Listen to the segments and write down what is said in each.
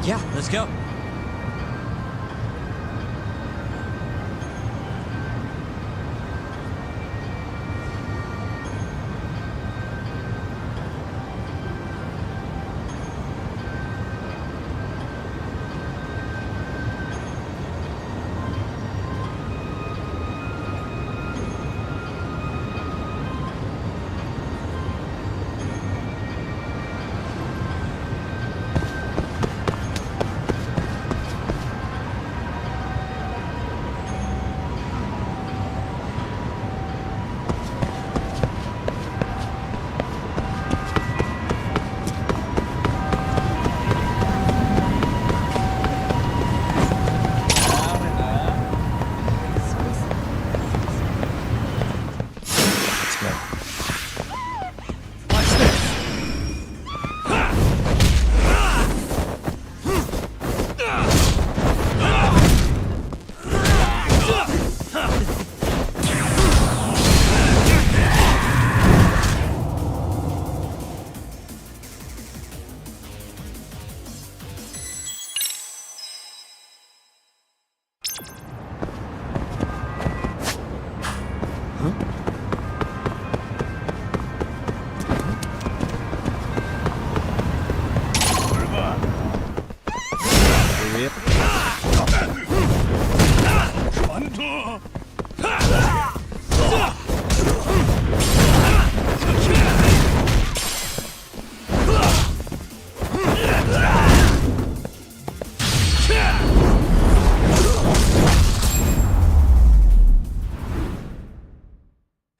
Yeah, let's go.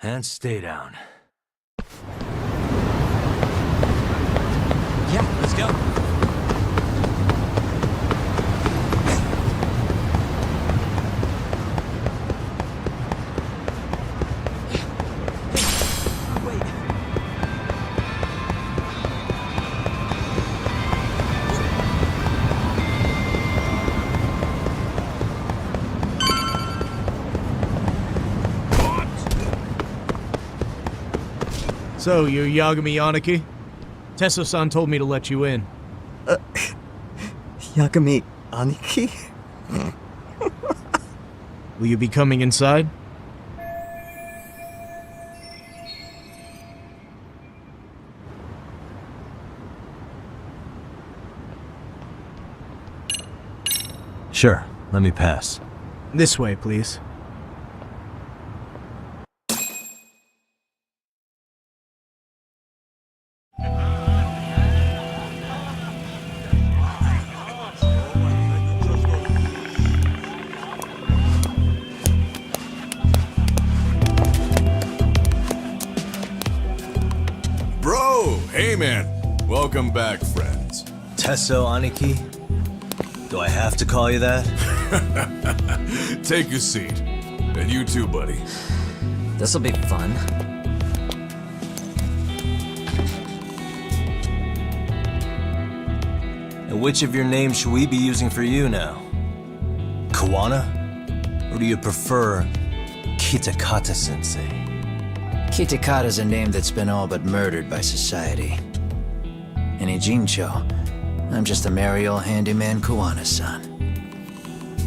And stay down. Yeah, let's go. So, you're Yagami Aniki? Tesso-san told me to let you in. Yagami Aniki? Will you be coming inside? Sure, let me pass. This way, please. Bro! Hey, man. Welcome back, friends. Tesso Aniki? Do I have to call you that? Take a seat. And you too, buddy. This'll be fun. And which of your names should we be using for you now? Kawana? Or do you prefer Kitakata-sensei? Kitakata's a name that's been all but murdered by society. In Ijincho, I'm just a merry old handyman Kawana-san.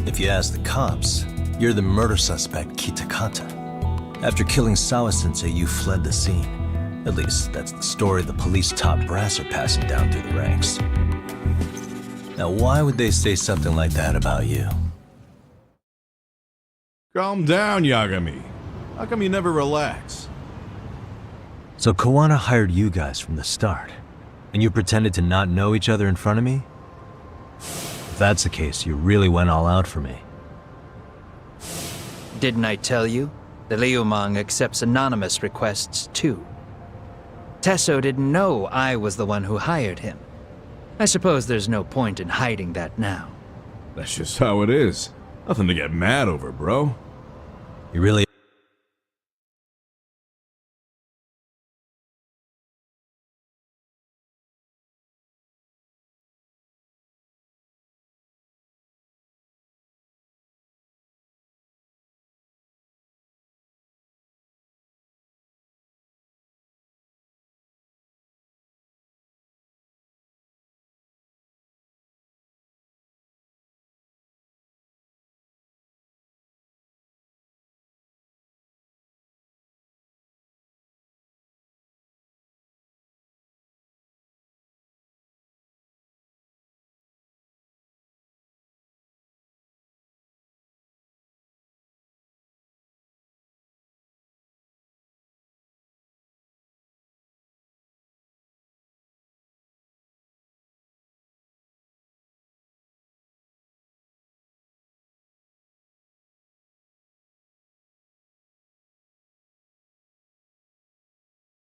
If you ask the cops, you're the murder suspect Kitakata. After killing Sawa-sensei, you fled the scene. At least, that's the story the police top brass are passing down through the ranks. Now, why would they say something like that about you? Calm down, Yagami. How come you never relax? So Kawana hired you guys from the start, and you pretended to not know each other in front of me? If that's the case, you really went all out for me. Didn't I tell you? The Liumang accepts anonymous requests too. Tesso didn't know I was the one who hired him. I suppose there's no point in hiding that now. That's just how it is. Nothing to get mad over, bro. You really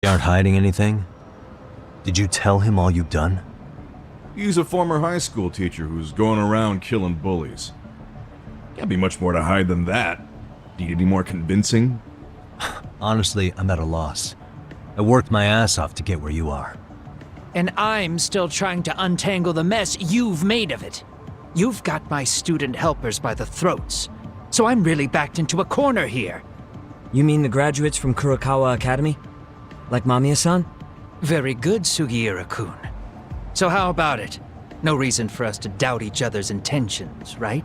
aren't hiding anything? Did you tell him all you've done? He's a former high school teacher who's going around killing bullies. Can't be much more to hide than that. Need any more convincing? Honestly, I'm at a loss. I worked my ass off to get where you are. And I'm still trying to untangle the mess you've made of it. You've got my student helpers by the throats, so I'm really backed into a corner here. You mean the graduates from Kurokawa Academy? Like Mamiya-san? Very good, Sugiura-kun. So how about it? No reason for us to doubt each other's intentions, right?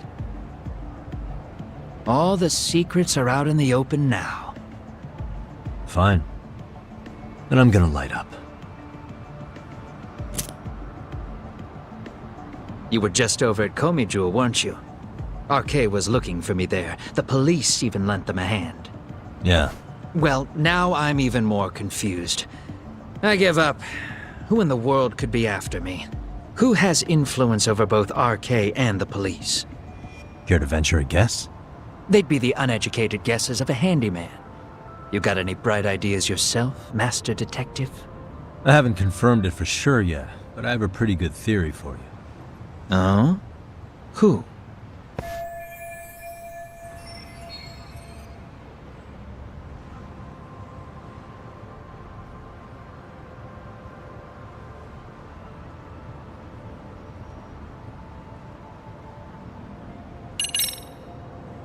All the secrets are out in the open now. Fine. Then I'm gonna light up. You were just over at Komijou, weren't you? RK was looking for me there. The police even lent them a hand. Yeah. Well, now I'm even more confused. I give up. Who in the world could be after me? Who has influence over both RK and the police? Care to venture a guess? They'd be the uneducated guesses of a handyman. You got any bright ideas yourself, Master Detective? I haven't confirmed it for sure yet, but I have a pretty good theory for you. Oh? Who?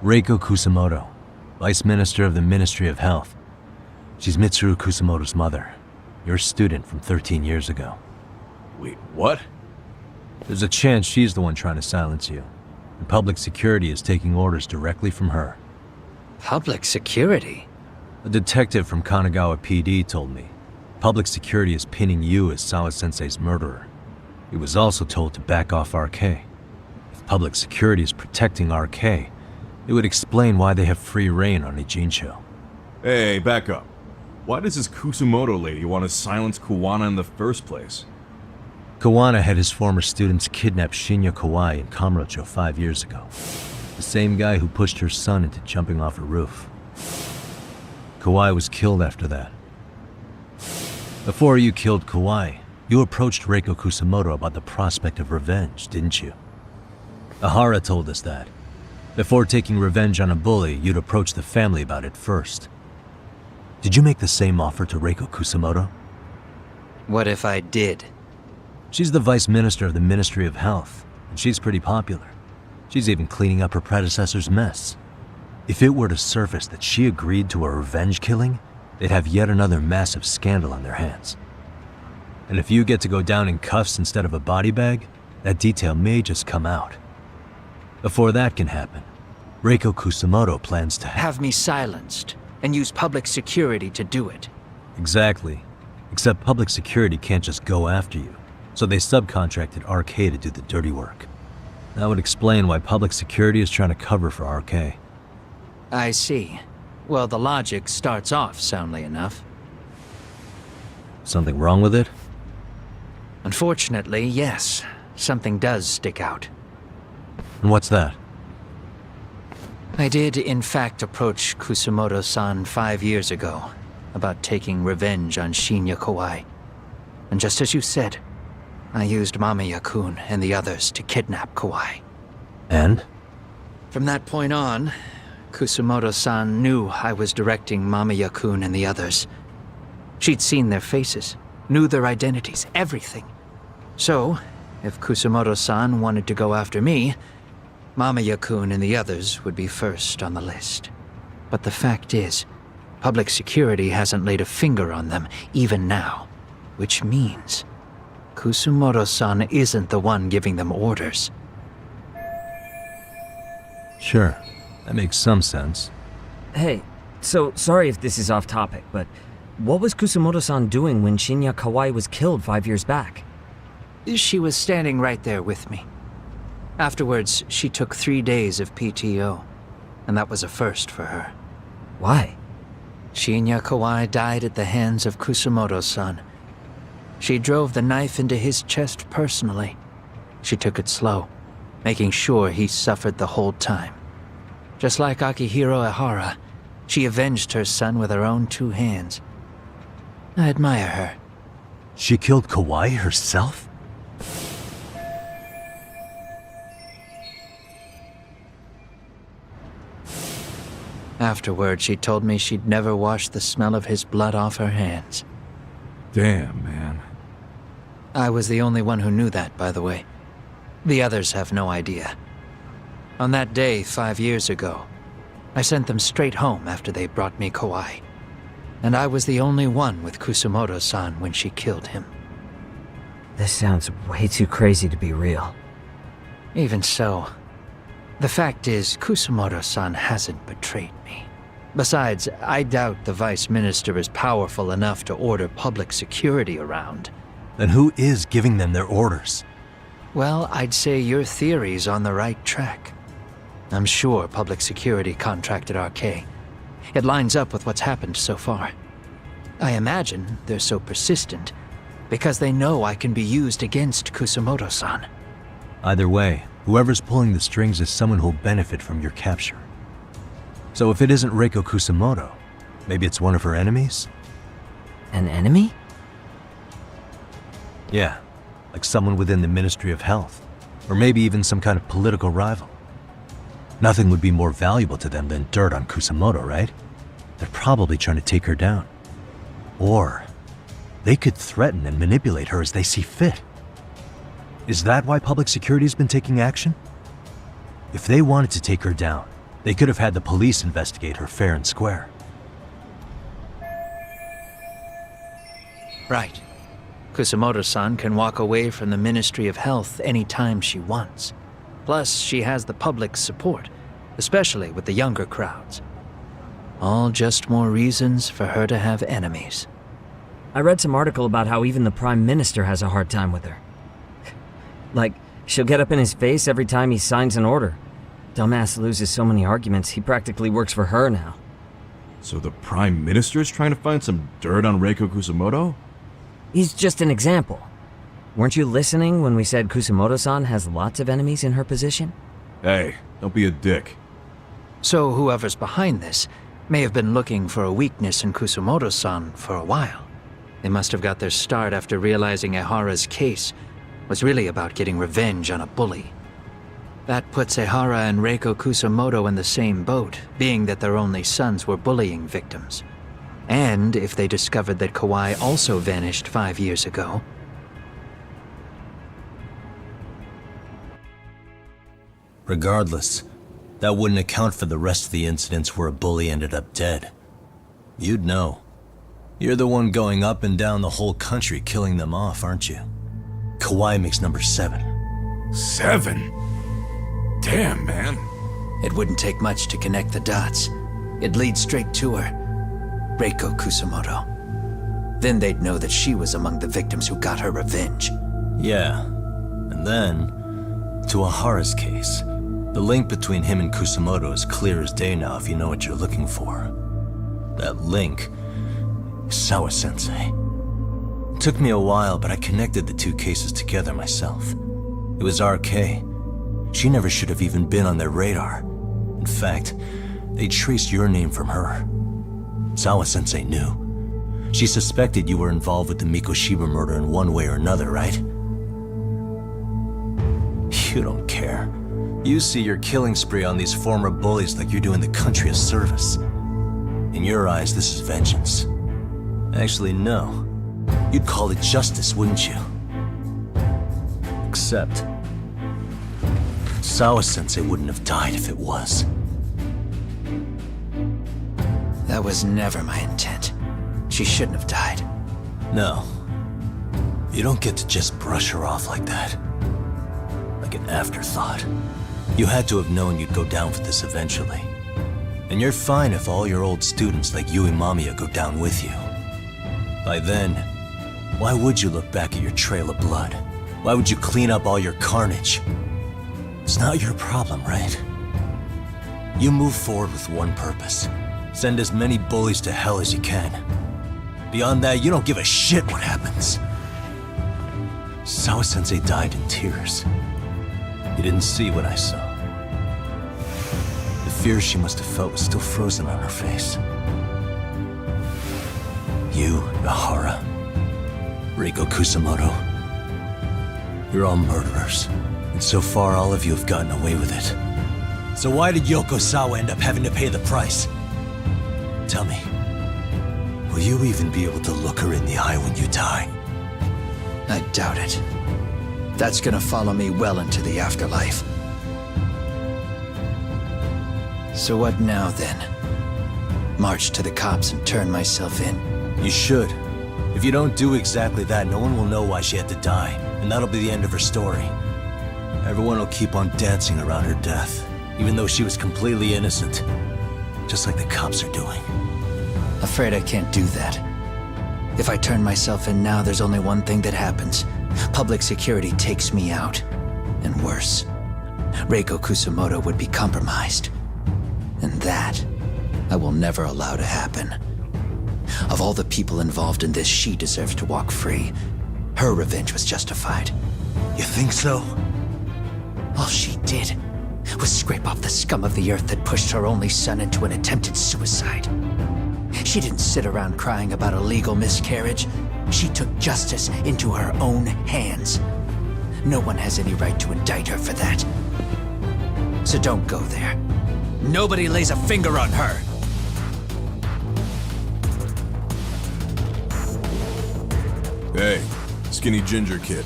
Reiko Kusamoto, Vice Minister of the Ministry of Health. She's Mitsuru Kusamoto's mother, your student from 13 years ago. Wait, what? There's a chance she's the one trying to silence you, and public security is taking orders directly from her. Public security? A detective from Kanagawa PD told me. Public security is pinning you as Sawa-sensei's murderer. He was also told to back off RK. If public security is protecting RK, it would explain why they have free reign on Ijincho. Hey, back up. Why does this Kusumoto lady want to silence Kuwana in the first place? Kawana had his former students kidnap Shinya Kawai in Kamurocho 5 years ago. The same guy who pushed her son into jumping off a roof. Kawai was killed after that. Before you killed Kawai, you approached Reiko Kusamoto about the prospect of revenge, didn't you? Ahara told us that. Before taking revenge on a bully, you'd approach the family about it first. Did you make the same offer to Reiko Kusamoto? What if I did? She's the Vice Minister of the Ministry of Health, and she's pretty popular. She's even cleaning up her predecessor's mess. If it were to surface that she agreed to a revenge killing, they'd have yet another massive scandal on their hands. And if you get to go down in cuffs instead of a body bag, that detail may just come out. Before that can happen, Reiko Kusamoto plans to Have me silenced, and use public security to do it. Exactly. Except public security can't just go after you, so they subcontracted RK to do the dirty work. That would explain why public security is trying to cover for RK. I see. Well, the logic starts off soundly enough. Something wrong with it? Unfortunately, yes. Something does stick out. And what's that? I did, in fact, approach Kusumoto-san 5 years ago about taking revenge on Shinya Kawai. And just as you said, I used Mamiya-kun and the others to kidnap Kawai. And? From that point on, Kusumoto-san knew I was directing Mamiya-kun and the others. She'd seen their faces, knew their identities, everything. So, if Kusumoto-san wanted to go after me, Mamiya-kun and the others would be first on the list. But the fact is, public security hasn't laid a finger on them, even now. Which means, Kusumoto-san isn't the one giving them orders. Sure, that makes some sense. Hey, so sorry if this is off topic, but what was Kusumoto-san doing when Shinya Kawai was killed 5 years back? She was standing right there with me. Afterwards, she took 3 days of PTO, and that was a first for her. Why? Shinya Kawai died at the hands of Kusumoto-san. She drove the knife into his chest personally. She took it slow, making sure he suffered the whole time. Just like Akihiro Ehara, she avenged her son with her own 2 hands. I admire her. She killed Kawai herself? Afterward, she told me she'd never wash the smell of his blood off her hands. Damn, man. I was the only one who knew that, by the way. The others have no idea. On that day 5 years ago, I sent them straight home after they brought me Kawai. And I was the only one with Kusumoto-san when she killed him. This sounds way too crazy to be real. Even so, the fact is, Kusumoto-san hasn't betrayed me. Besides, I doubt the Vice Minister is powerful enough to order public security around. Then who is giving them their orders? Well, I'd say your theory's on the right track. I'm sure public security contracted RK. It lines up with what's happened so far. I imagine they're so persistent because they know I can be used against Kusumoto-san. Either way, whoever's pulling the strings is someone who'll benefit from your capture. So if it isn't Reiko Kusumoto, maybe it's one of her enemies? An enemy? Yeah, like someone within the Ministry of Health, or maybe even some kind of political rival. Nothing would be more valuable to them than dirt on Kusumoto, right? They're probably trying to take her down. Or they could threaten and manipulate her as they see fit. Is that why public security's been taking action? If they wanted to take her down, they could have had the police investigate her fair and square. Right. Kusumoto-san can walk away from the Ministry of Health anytime she wants. Plus, she has the public's support, especially with the younger crowds. All just more reasons for her to have enemies. I read some article about how even the Prime Minister has a hard time with her. Like, she'll get up in his face every time he signs an order. Dumbass loses so many arguments, he practically works for her now. So the Prime Minister is trying to find some dirt on Reiko Kusumoto? He's just an example. Weren't you listening when we said Kusumoto-san has lots of enemies in her position? Hey, don't be a dick. So whoever's behind this may have been looking for a weakness in Kusumoto-san for a while. They must have got their start after realizing Ehara's case was really about getting revenge on a bully. That puts Ehara and Reiko Kusumoto in the same boat, being that their only sons were bullying victims. And if they discovered that Kawai also vanished 5 years ago. Regardless, that wouldn't account for the rest of the incidents where a bully ended up dead. You'd know. You're the one going up and down the whole country killing them off, aren't you? Kawai makes number 7. 7? Damn, man. It wouldn't take much to connect the dots. It'd lead straight to her. Reiko Kusumoto. Then they'd know that she was among the victims who got her revenge. Yeah. And then, to Ehara's case. The link between him and Kusumoto is clear as day now if you know what you're looking for. That link is Sawa-sensei. It took me a while, but I connected the 2 cases together myself. It was RK. She never should have even been on their radar. In fact, they traced your name from her. Sawa-sensei knew. She suspected you were involved with the Mikoshiba murder in one way or another, right? You don't care. You see your killing spree on these former bullies like you're doing the country a service. In your eyes, this is vengeance. Actually, no. You'd call it justice, wouldn't you? Except... Sawa-sensei wouldn't have died if it was. That was never my intent. She shouldn't have died. No. You don't get to just brush her off like that. Like an afterthought. You had to have known you'd go down for this eventually. And you're fine if all your old students like Yui Mamiya go down with you. By then, why would you look back at your trail of blood? Why would you clean up all your carnage? It's not your problem, right? You move forward with one purpose. Send as many bullies to hell as you can. Beyond that, you don't give a shit what happens. Sawa-sensei died in tears. You didn't see what I saw. The fear she must have felt was still frozen on her face. You, Ihara, Reiko Kusamoto, you're all murderers. And so far, all of you have gotten away with it. So why did Yoko Sawa end up having to pay the price? Tell me, will you even be able to look her in the eye when you die? I doubt it. That's gonna follow me well into the afterlife. So what now, then? March to the cops and turn myself in? You should. If you don't do exactly that, no one will know why she had to die, and that'll be the end of her story. Everyone will keep on dancing around her death, even though she was completely innocent. Just like the cops are doing. Afraid I can't do that. If I turn myself in now, there's only one thing that happens. Public security takes me out. And worse, Reiko Kusamoto would be compromised. And that, I will never allow to happen. Of all the people involved in this, she deserves to walk free. Her revenge was justified. You think so? All she did was scrape off the scum of the earth that pushed her only son into an attempted suicide. She didn't sit around crying about a legal miscarriage. She took justice into her own hands. No one has any right to indict her for that. So don't go there. Nobody lays a finger on her. Hey, skinny ginger kid.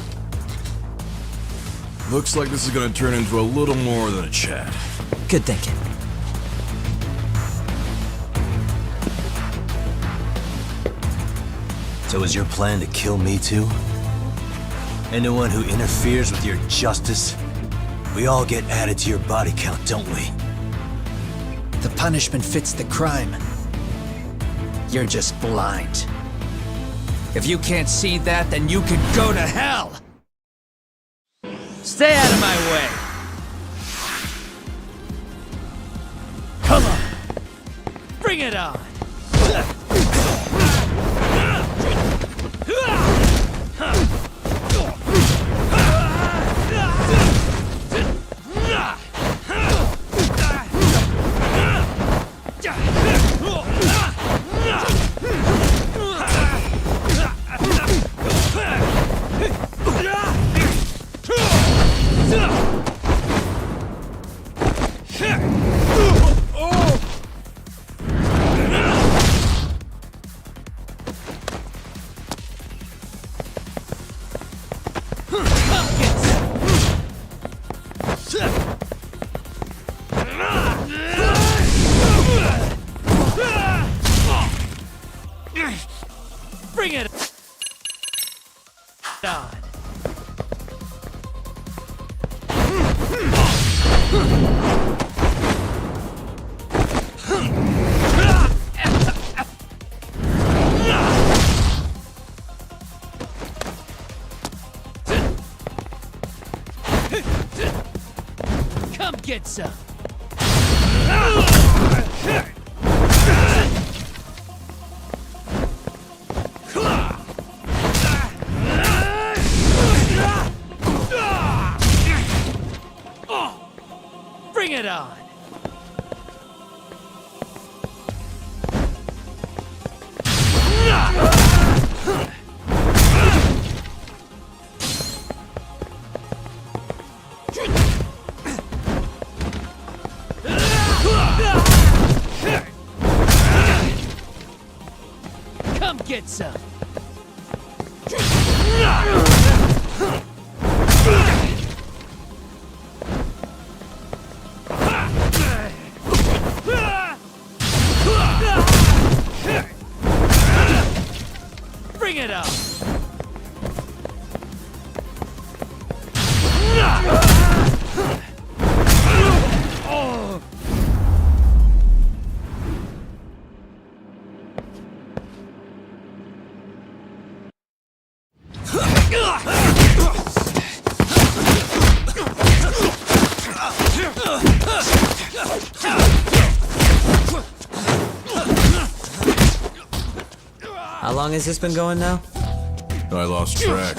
Looks like this is gonna turn into a little more than a chat. Good thinking. So is your plan to kill me too? Anyone who interferes with your justice? We all get added to your body count, don't we? The punishment fits the crime. You're just blind. If you can't see that, then you can go to hell! Stay out of my way! Come on! Bring it on! Bring it on! Come get some! Bring it on! get some. Bring it up. How long has this been going now? I lost track.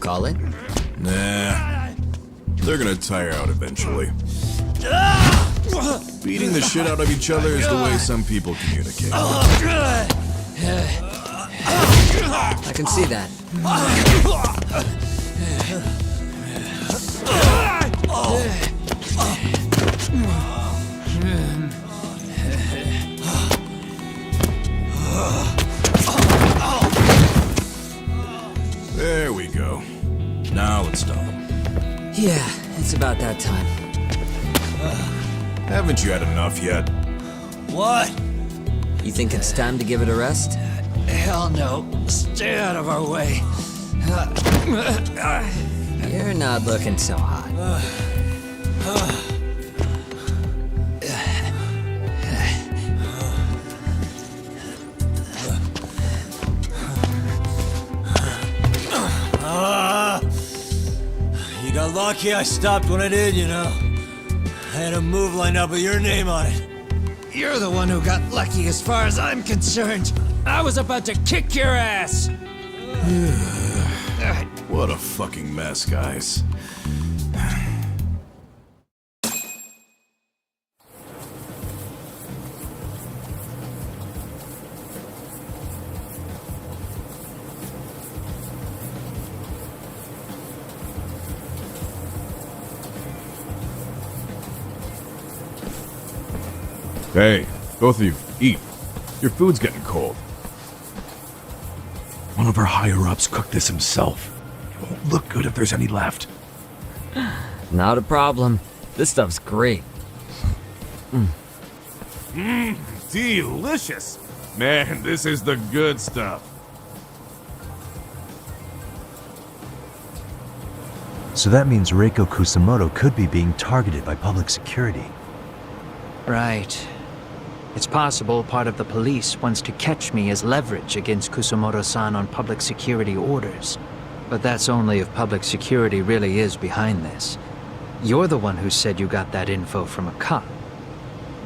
Call it? Nah. They're gonna tire out eventually. Beating the shit out of each other is the way some people communicate. I can see that. There we go. Now let's stop them. Yeah, it's about that time. Haven't you had enough yet? What? You think it's time to give it a rest? Hell no. Stay out of our way. You're not looking so hot. You got lucky I stopped when I did, you know. I had a move lined up with your name on it. You're the one who got lucky as far as I'm concerned. I was about to kick your ass. What a fucking mess, guys. Hey, both of you, eat. Your food's getting cold. One of our higher-ups cooked this himself. It won't look good if there's any left. Not a problem. This stuff's great. Delicious! Man, this is the good stuff. So that means Reiko Kusamoto could be being targeted by public security. Right. It's possible part of the police wants to catch me as leverage against Kusamoto-san on public security orders. But that's only if public security really is behind this. You're the one who said you got that info from a cop.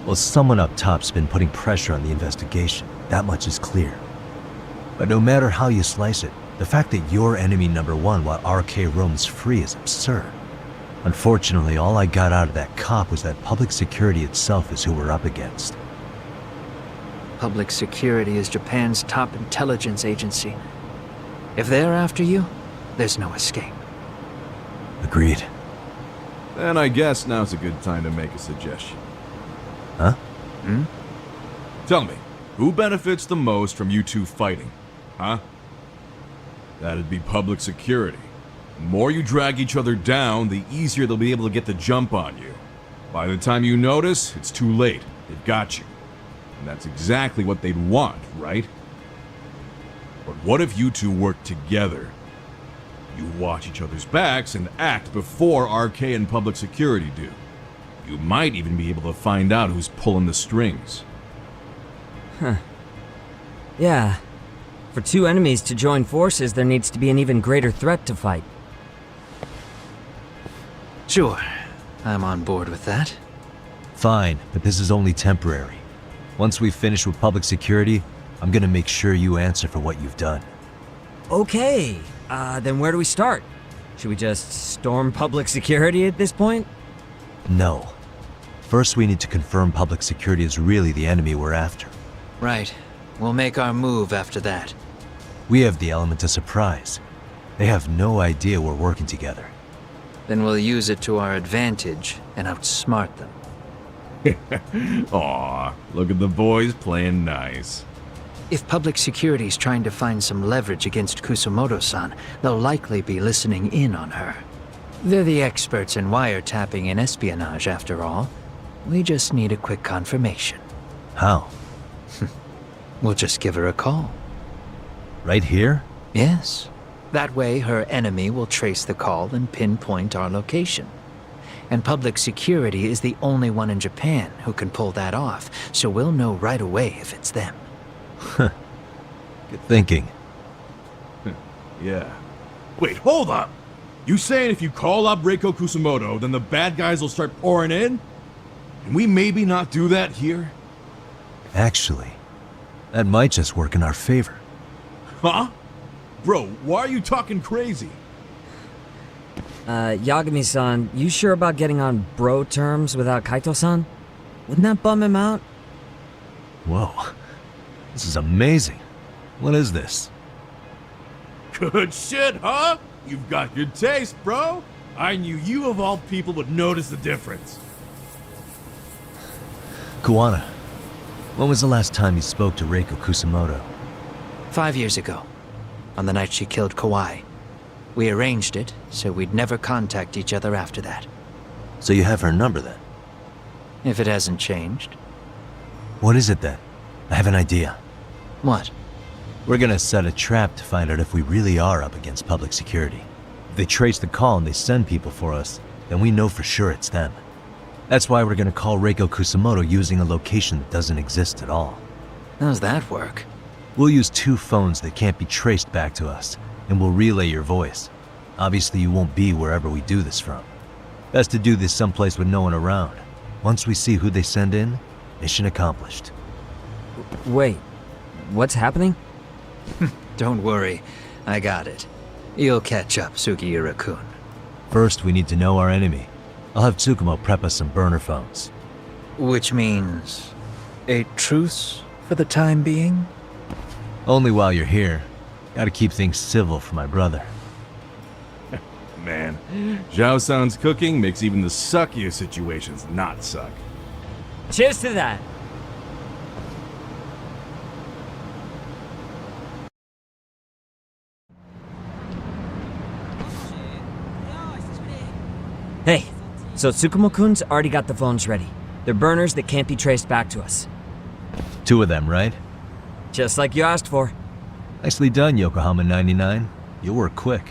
Well, someone up top's been putting pressure on the investigation. That much is clear. But no matter how you slice it, the fact that you're enemy number one while RK roams free is absurd. Unfortunately, all I got out of that cop was that public security itself is who we're up against. Public security is Japan's top intelligence agency. If they're after you, there's no escape. Agreed. Then I guess now's a good time to make a suggestion. Huh? Tell me, who benefits the most from you two fighting? Huh? That'd be public security. The more you drag each other down, the easier they'll be able to get the jump on you. By the time you notice, it's too late. They've got you. And that's exactly what they'd want, right? But what if you two work together? You watch each other's backs and act before RK and public security do. You might even be able to find out who's pulling the strings. Yeah. For two enemies to join forces, there needs to be an even greater threat to fight. Sure, I'm on board with that. Fine, but this is only temporary. Once we finish with public security, I'm gonna make sure you answer for what you've done. Okay, then where do we start? Should we just storm public security at this point? No. First, we need to confirm public security is really the enemy we're after. Right. We'll make our move after that. We have the element of surprise. They have no idea we're working together. Then we'll use it to our advantage and outsmart them. Aw, look at the boys playing nice. If public security's trying to find some leverage against Kusumoto-san, they'll likely be listening in on her. They're the experts in wiretapping and espionage, after all. We just need a quick confirmation. How? We'll just give her a call. Right here? Yes. That way, her enemy will trace the call and pinpoint our location. And public security is the only one in Japan who can pull that off, so we'll know right away if it's them. Good thinking. Yeah. Wait, hold up! You saying if you call up Reiko Kusumoto, then the bad guys will start pouring in? Can we maybe not do that here? Actually, that might just work in our favor. Huh? Bro, why are you talking crazy? Yagami-san, you sure about getting on bro terms without Kaito-san? Wouldn't that bum him out? Whoa. This is amazing. What is this? Good shit, huh? You've got good taste, bro. I knew you of all people would notice the difference. Kuwana, when was the last time you spoke to Reiko Kusumoto? 5 years ago, on the night she killed Kawai. We arranged it, so we'd never contact each other after that. So you have her number then? If it hasn't changed. What is it then? I have an idea. What? We're gonna set a trap to find out if we really are up against public security. If they trace the call and they send people for us, then we know for sure it's them. That's why we're gonna call Reiko Kusumoto using a location that doesn't exist at all. How's that work? We'll use 2 phones that can't be traced back to us, and we'll relay your voice. Obviously you won't be wherever we do this from. Best to do this someplace with no one around. Once we see who they send in, mission accomplished. Wait, what's happening? Don't worry, I got it. You'll catch up, Sugiura-kun. First, we need to know our enemy. I'll have Tsukumo prep us some burner phones. Which means a truce for the time being? Only while you're here. Gotta keep things civil for my brother. Man, Zhao-san's cooking makes even the suckiest situations not suck. Cheers to that! Hey, so Tsukumo-kun's already got the phones ready. They're burners that can't be traced back to us. 2 of them, right? Just like you asked for. Nicely done, Yokohama 99. You'll work quick.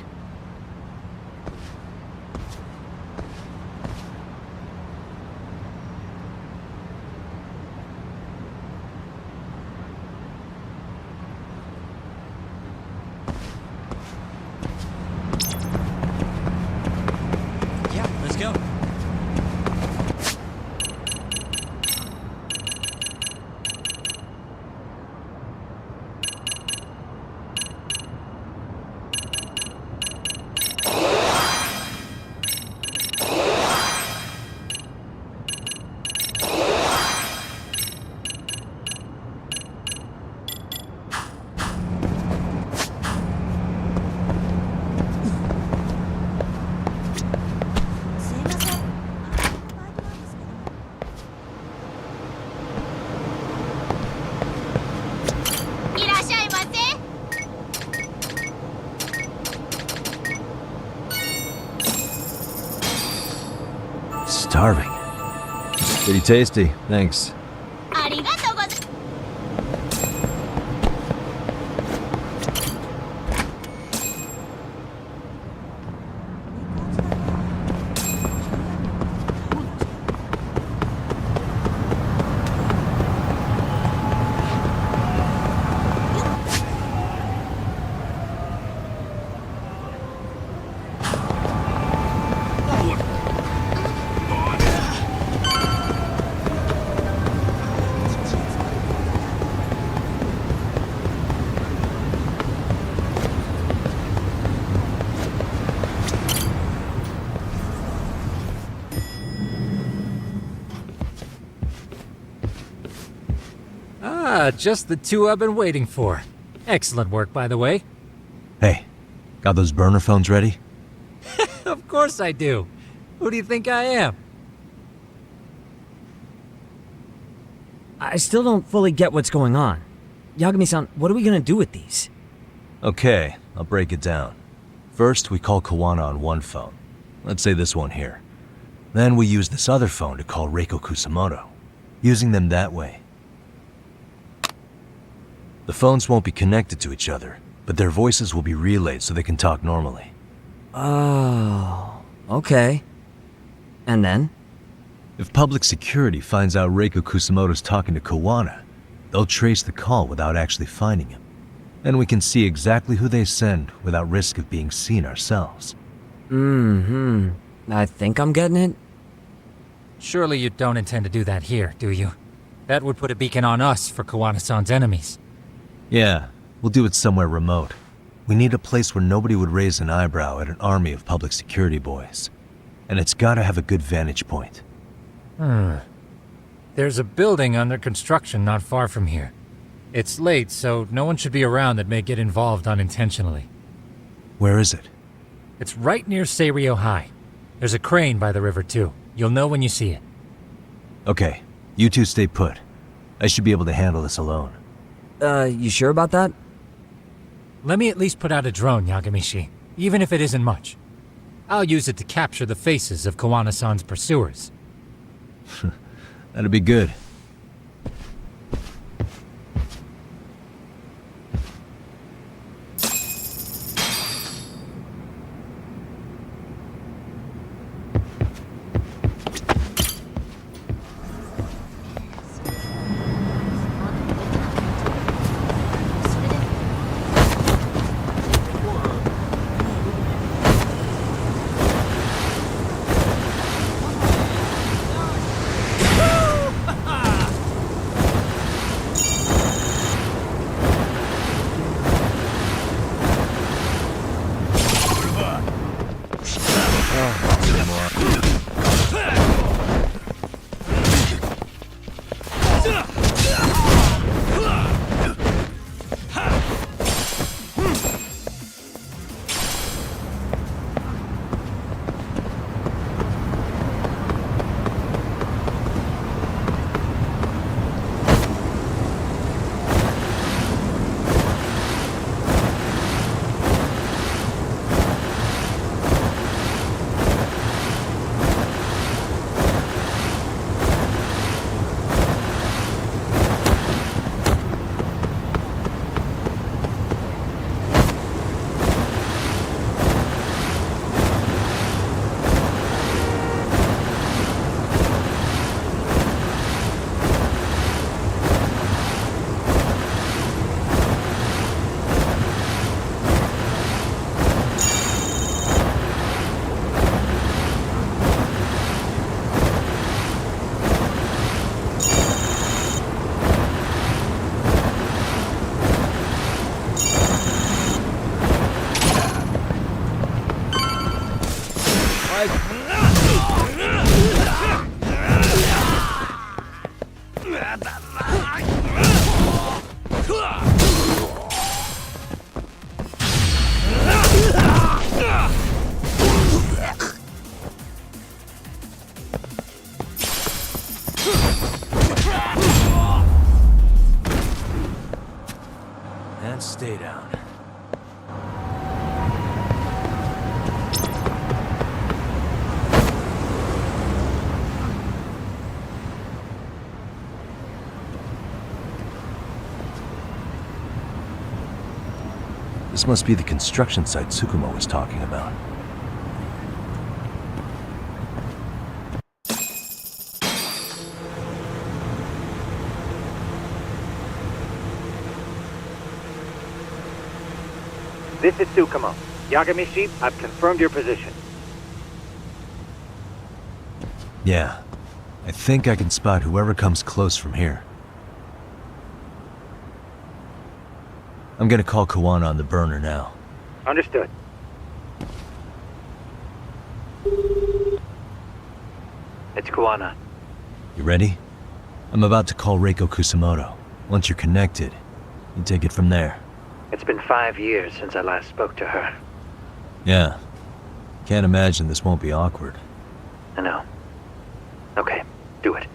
Yeah, let's go. Starving. Pretty tasty, thanks. ありがとうございます。Just the 2 I've been waiting for. Excellent work, by the way. Hey, got those burner phones ready? Of course I do. Who do you think I am? I still don't fully get what's going on. Yagami-san, what are we gonna do with these? Okay, I'll break it down. First, we call Kawana on one phone. Let's say this one here. Then we use this other phone to call Reiko Kusamoto. Using them that way. The phones won't be connected to each other, but their voices will be relayed so they can talk normally. Oh, okay. And then? If public security finds out Reiko Kusamoto's talking to Kawana, they'll trace the call without actually finding him. And we can see exactly who they send without risk of being seen ourselves. I think I'm getting it. Surely you don't intend to do that here, do you? That would put a beacon on us for Kawana-san's enemies. Yeah, we'll do it somewhere remote. We need a place where nobody would raise an eyebrow at an army of public security boys. And it's gotta have a good vantage point. There's a building under construction not far from here. It's late, so no one should be around that may get involved unintentionally. Where is it? It's right near Seirio High. There's a crane by the river too. You'll know when you see it. Okay, you two stay put. I should be able to handle this alone. You sure about that? Let me at least put out a drone, Yagamishi, even if it isn't much. I'll use it to capture the faces of Kawana-san's pursuers. That'd be good. And stay down. This must be the construction site Tsukumo was talking about. This is Tsukumo. Yagamishi, I've confirmed your position. Yeah. I think I can spot whoever comes close from here. I'm gonna call Kawana on the burner now. Understood. It's Kawana. You ready? I'm about to call Reiko Kusamoto. Once you're connected, you take it from there. It's been 5 years since I last spoke to her. Yeah. Can't imagine this won't be awkward. I know. Okay, do it.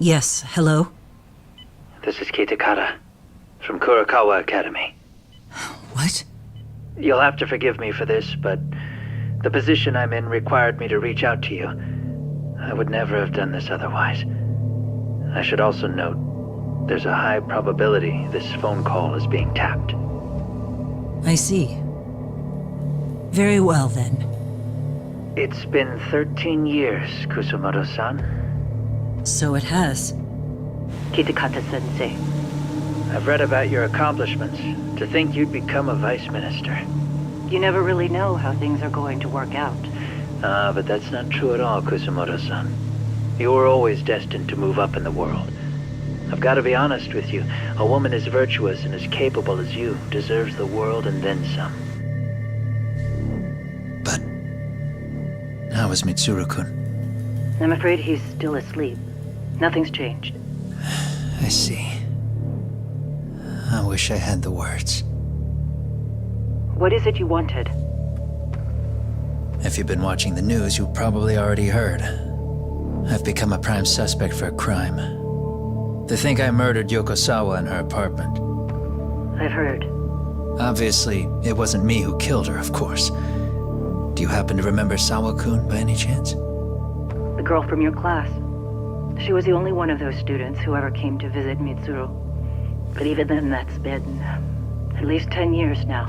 Yes, hello? This is Kitakata, from Kurakawa Academy. What? You'll have to forgive me for this, but the position I'm in required me to reach out to you. I would never have done this otherwise. I should also note, there's a high probability this phone call is being tapped. I see. Very well, then. It's been 13 years, Kusumoto-san. So it has. Kitakata-sensei. I've read about your accomplishments. To think you'd become a vice minister. You never really know how things are going to work out. But that's not true at all, Kusumoto-san. You were always destined to move up in the world. I've got to be honest with you. A woman as virtuous and as capable as you deserves the world and then some. But how is Mitsuru-kun? I'm afraid he's still asleep. Nothing's changed. I see. I wish I had the words. What is it you wanted? If you've been watching the news, you probably already heard. I've become a prime suspect for a crime. They think I murdered Yokosawa in her apartment. I've heard. Obviously, it wasn't me who killed her, of course. Do you happen to remember Sawa-kun by any chance? The girl from your class. She was the only one of those students who ever came to visit Mitsuru. But even then, that's been at least 10 years now.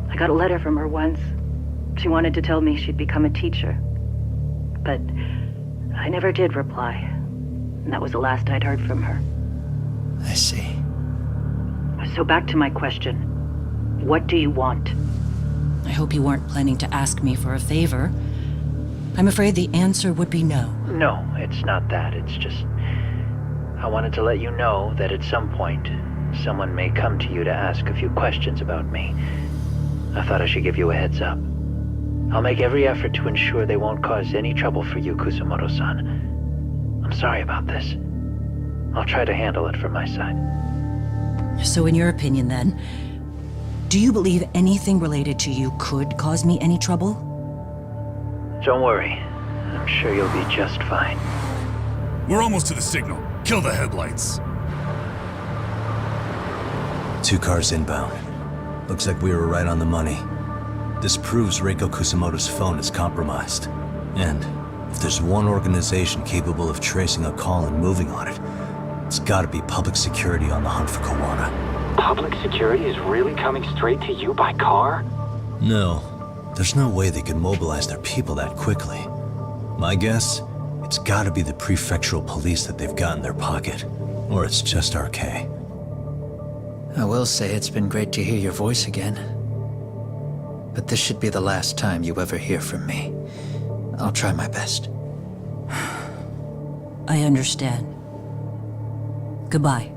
I got a letter from her once. She wanted to tell me she'd become a teacher. But I never did reply. And that was the last I'd heard from her. I see. So back to my question. What do you want? I hope you weren't planning to ask me for a favor. I'm afraid the answer would be no. No, it's not that. It's just... I wanted to let you know that at some point, someone may come to you to ask a few questions about me. I thought I should give you a heads up. I'll make every effort to ensure they won't cause any trouble for you, Kusumoto-san. I'm sorry about this. I'll try to handle it from my side. So in your opinion, then, do you believe anything related to you could cause me any trouble? Don't worry. I'm sure you'll be just fine. We're almost to the signal. Kill the headlights. 2 cars inbound. Looks like we were right on the money. This proves Reiko Kusumoto's phone is compromised. And if there's one organization capable of tracing a call and moving on it, it's gotta be public security on the hunt for Kawana. Public security is really coming straight to you by car? No. There's no way they could mobilize their people that quickly. My guess? It's gotta be the prefectural police that they've got in their pocket. Or it's just RK. I will say it's been great to hear your voice again. But this should be the last time you ever hear from me. I'll try my best. I understand. Goodbye.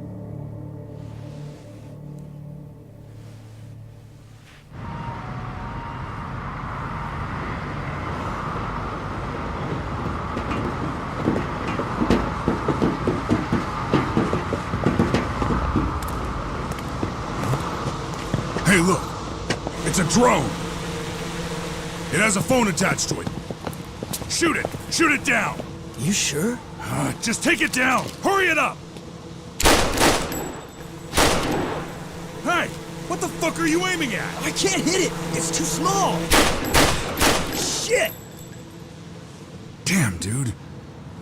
Hey, look! It's a drone! It has a phone attached to it. Shoot it! Shoot it down! You sure? Just take it down! Hurry it up! Hey! What the fuck are you aiming at? I can't hit it! It's too small! Shit! Damn, dude.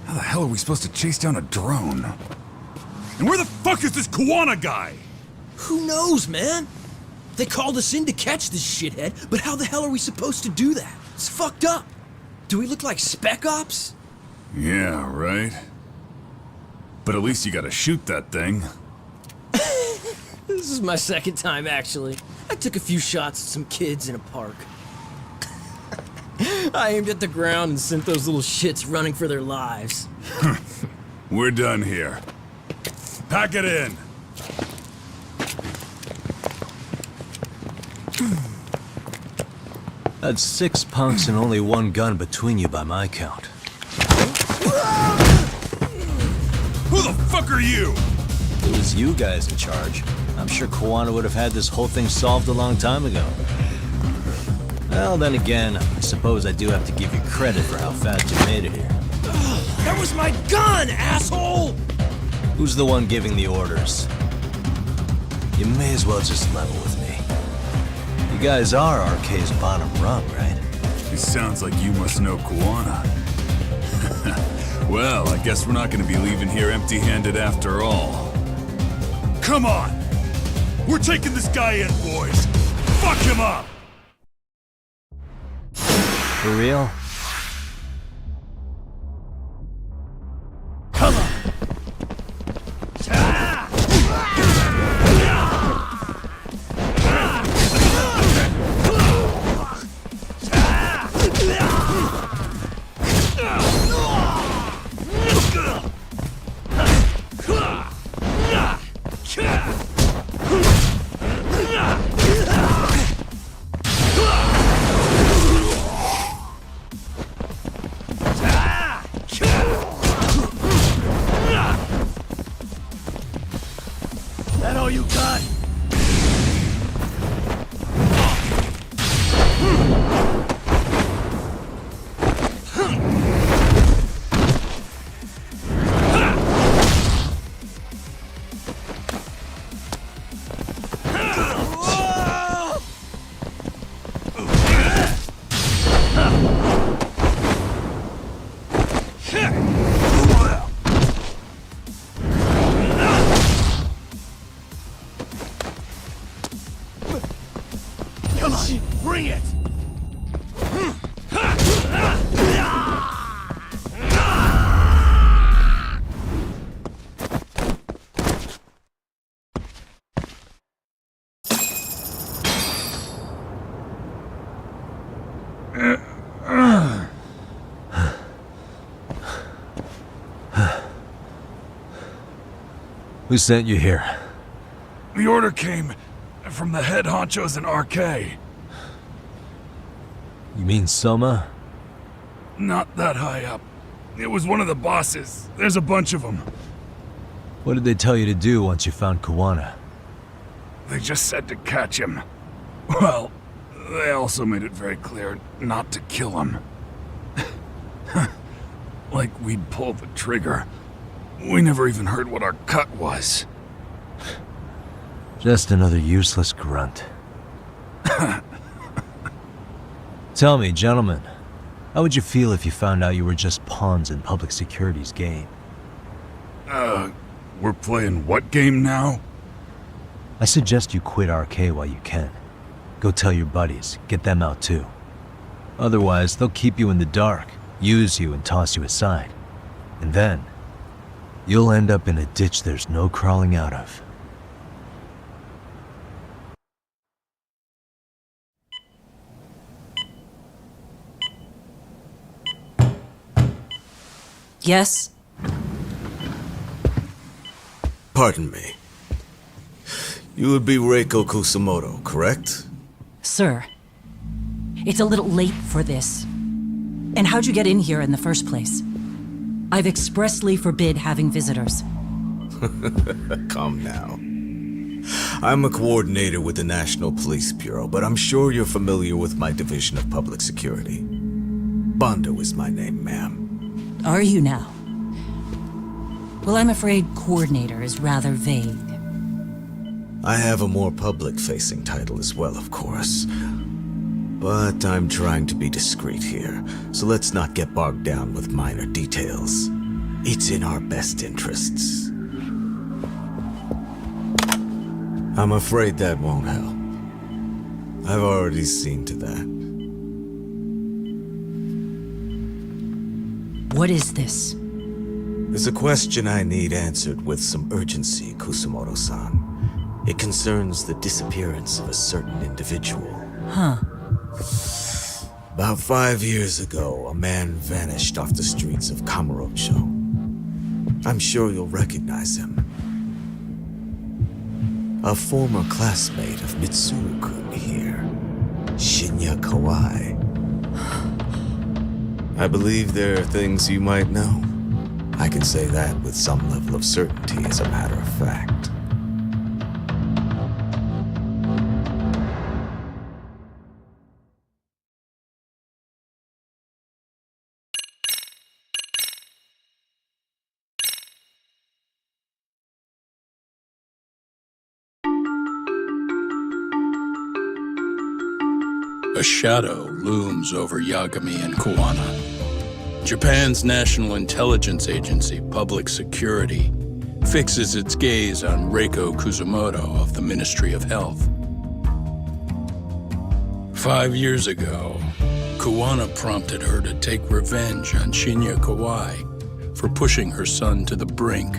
How the hell are we supposed to chase down a drone? And where the fuck is this Kawana guy? Who knows, man? They called us in to catch this shithead, but how the hell are we supposed to do that? It's fucked up. Do we look like Spec Ops? Yeah, right. But at least you gotta shoot that thing. This is my second time, actually. I took a few shots at some kids in a park. I aimed at the ground and sent those little shits running for their lives. We're done here. Pack it in. That's 6 punks and only 1 gun between you by my count. Who the fuck are you? If it was you guys in charge, I'm sure Kawana would have had this whole thing solved a long time ago. Well, then again, I suppose I do have to give you credit for how fast you made it here. That was my gun, asshole! Who's the one giving the orders? You may as well just level with me. You guys are RK's bottom rung, right? It sounds like you must know Kuwana. Well, I guess we're not gonna be leaving here empty-handed after all. Come on! We're taking this guy in, boys! Fuck him up! For real? That all you got? Come on, bring it! Who sent you here? The order came from the head honchos in RK. You mean Soma? Not that high up. It was one of the bosses. There's a bunch of them. What did they tell you to do once you found Kuwana? They just said to catch him. Well, they also made it very clear not to kill him. Like we'd pull the trigger. We never even heard what our cut was. Just another useless grunt. Tell me, gentlemen, how would you feel if you found out you were just pawns in public security's game? We're playing what game now? I suggest you quit RK while you can. Go tell your buddies, get them out too. Otherwise, they'll keep you in the dark, use you and toss you aside. And then, you'll end up in a ditch there's no crawling out of. Yes? Pardon me. You would be Reiko Kusamoto, correct? Sir. It's a little late for this. And how'd you get in here in the first place? I've expressly forbid having visitors. Come now. I'm a coordinator with the National Police Bureau, but I'm sure you're familiar with my Division of Public Security. Bondo is my name, ma'am. Are you now? Well, I'm afraid coordinator is rather vague. I have a more public-facing title as well, of course. But I'm trying to be discreet here, so let's not get bogged down with minor details. It's in our best interests. I'm afraid that won't help. I've already seen to that. What is this? There's a question I need answered with some urgency, Kusamoto-san. It concerns the disappearance of a certain individual. Huh. About 5 years ago, a man vanished off the streets of Kamurocho. I'm sure you'll recognize him. A former classmate of Mitsuru-kun here, Shinya Kawai. I believe there are things you might know. I can say that with some level of certainty, as a matter of fact. A shadow looms over Yagami and Kuwana. Japan's National Intelligence Agency, Public Security, fixes its gaze on Reiko Kusumoto of the Ministry of Health. 5 years ago, Kuwana prompted her to take revenge on Shinya Kawai for pushing her son to the brink.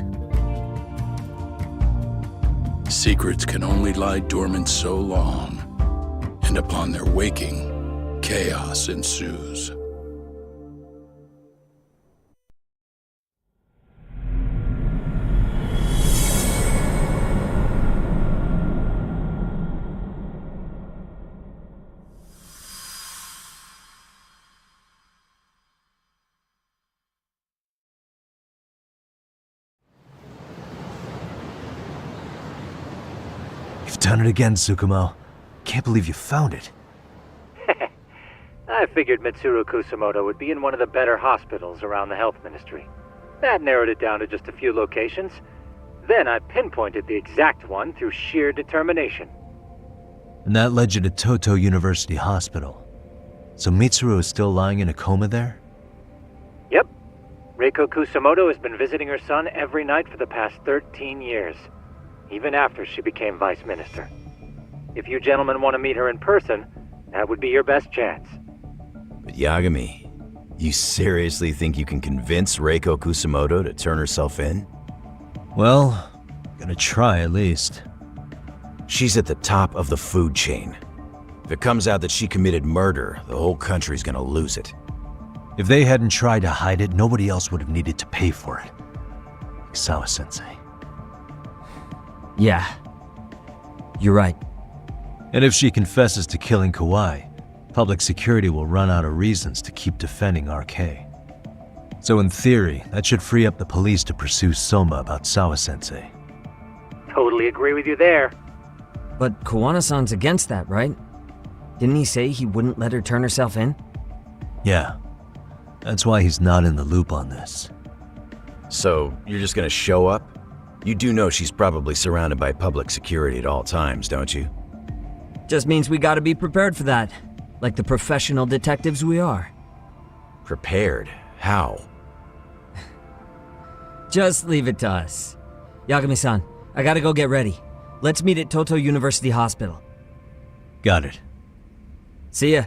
Secrets can only lie dormant so long, and upon their waking, chaos ensues. You've done it again, Tsukumo. Can't believe you found it. I figured Mitsuru Kusumoto would be in one of the better hospitals around the health ministry. That narrowed it down to just a few locations. Then I pinpointed the exact one through sheer determination. And that led you to Toto University Hospital. So Mitsuru is still lying in a coma there? Yep. Reiko Kusumoto has been visiting her son every night for the past 13 years. Even after she became vice minister. If you gentlemen want to meet her in person, that would be your best chance. But Yagami, you seriously think you can convince Reiko Kusumoto to turn herself in? Well, gonna try at least. She's at the top of the food chain. If it comes out that she committed murder, the whole country's gonna lose it. If they hadn't tried to hide it, nobody else would have needed to pay for it. Like Sawa-sensei. Yeah. You're right. And if she confesses to killing Kawai, public security will run out of reasons to keep defending RK. So in theory, that should free up the police to pursue Soma about Sawa-sensei. Totally agree with you there. But Kuwana-san's against that, right? Didn't he say he wouldn't let her turn herself in? Yeah. That's why he's not in the loop on this. So, you're just gonna show up? You do know she's probably surrounded by public security at all times, don't you? Just means we gotta be prepared for that. Like the professional detectives we are. Prepared? How? Just leave it to us. Yagami-san, I gotta go get ready. Let's meet at Toto University Hospital. Got it. See ya.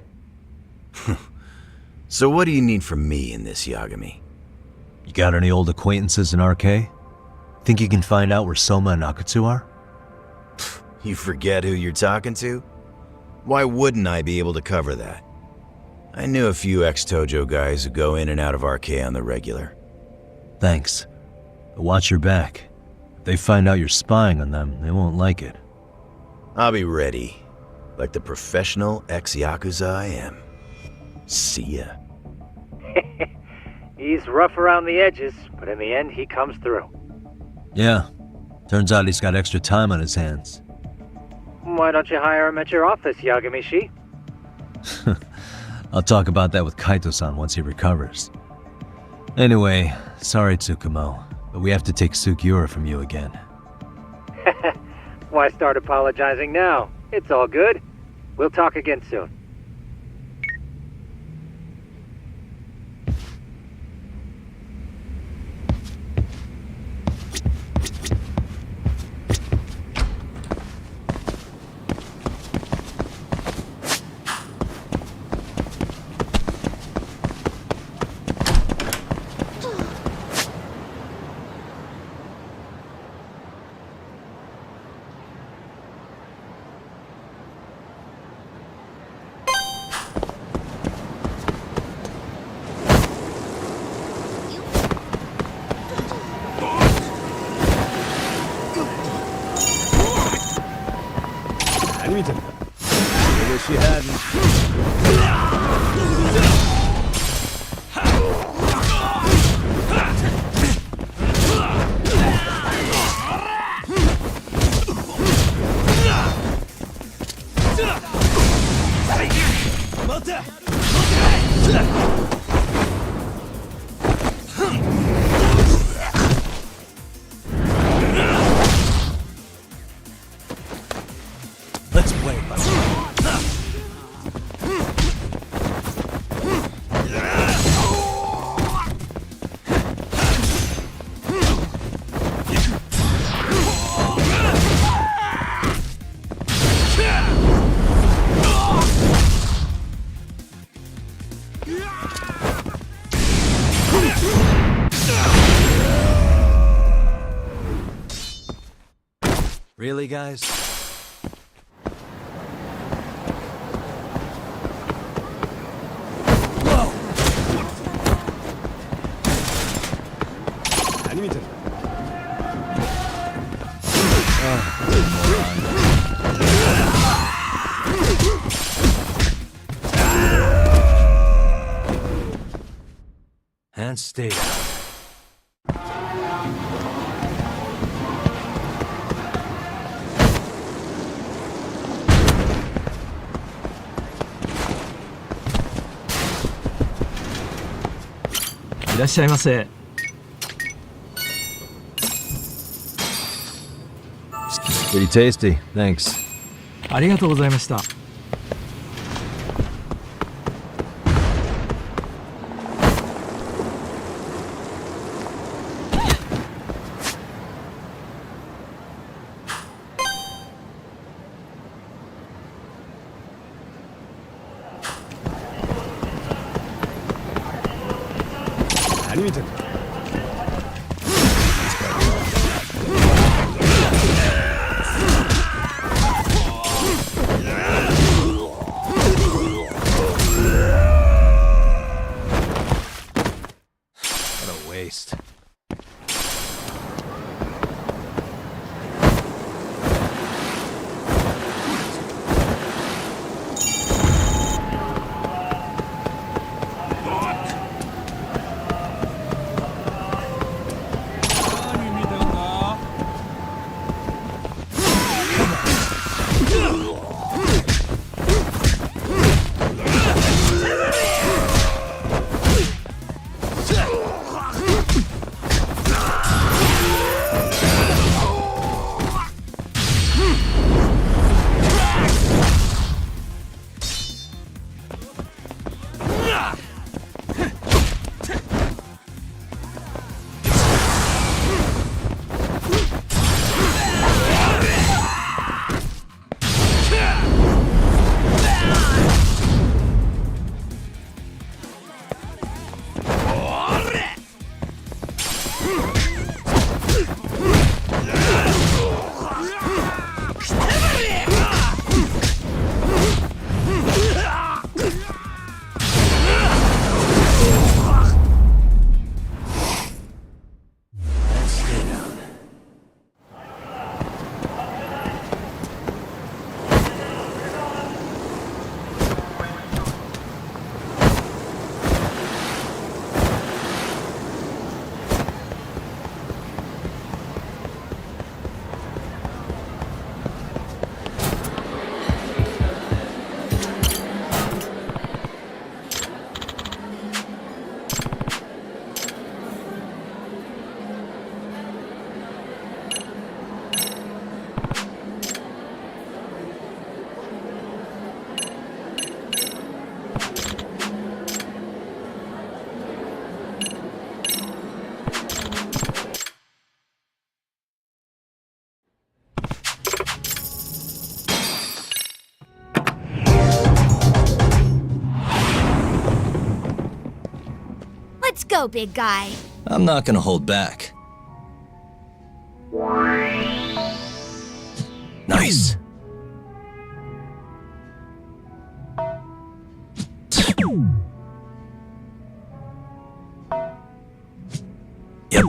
So what do you need from me in this, Yagami? You got any old acquaintances in RK? Think you can find out where Soma and Akutsu are? You forget who you're talking to? Why wouldn't I be able to cover that? I knew a few ex-Tojo guys who go in and out of RK on the regular. Thanks. But watch your back. If they find out you're spying on them, they won't like it. I'll be ready, like the professional ex-Yakuza I am. See ya. He's rough around the edges, but in the end he comes through. Yeah. Turns out he's got extra time on his hands. Why don't you hire him at your office, Yagami-shi? I'll talk about that with Kaito-san once he recovers. Anyway, sorry Tsukumo, but we have to take Sugiura from you again. Why start apologizing now? It's all good. We'll talk again soon. I wish you hadn't. Let's play, bud. Really, guys? And stay down. Pretty tasty. Thanks. ありがとうございました。何見てんだ。Waste. Let's go, big guy. I'm not gonna hold back. Nice. Yep.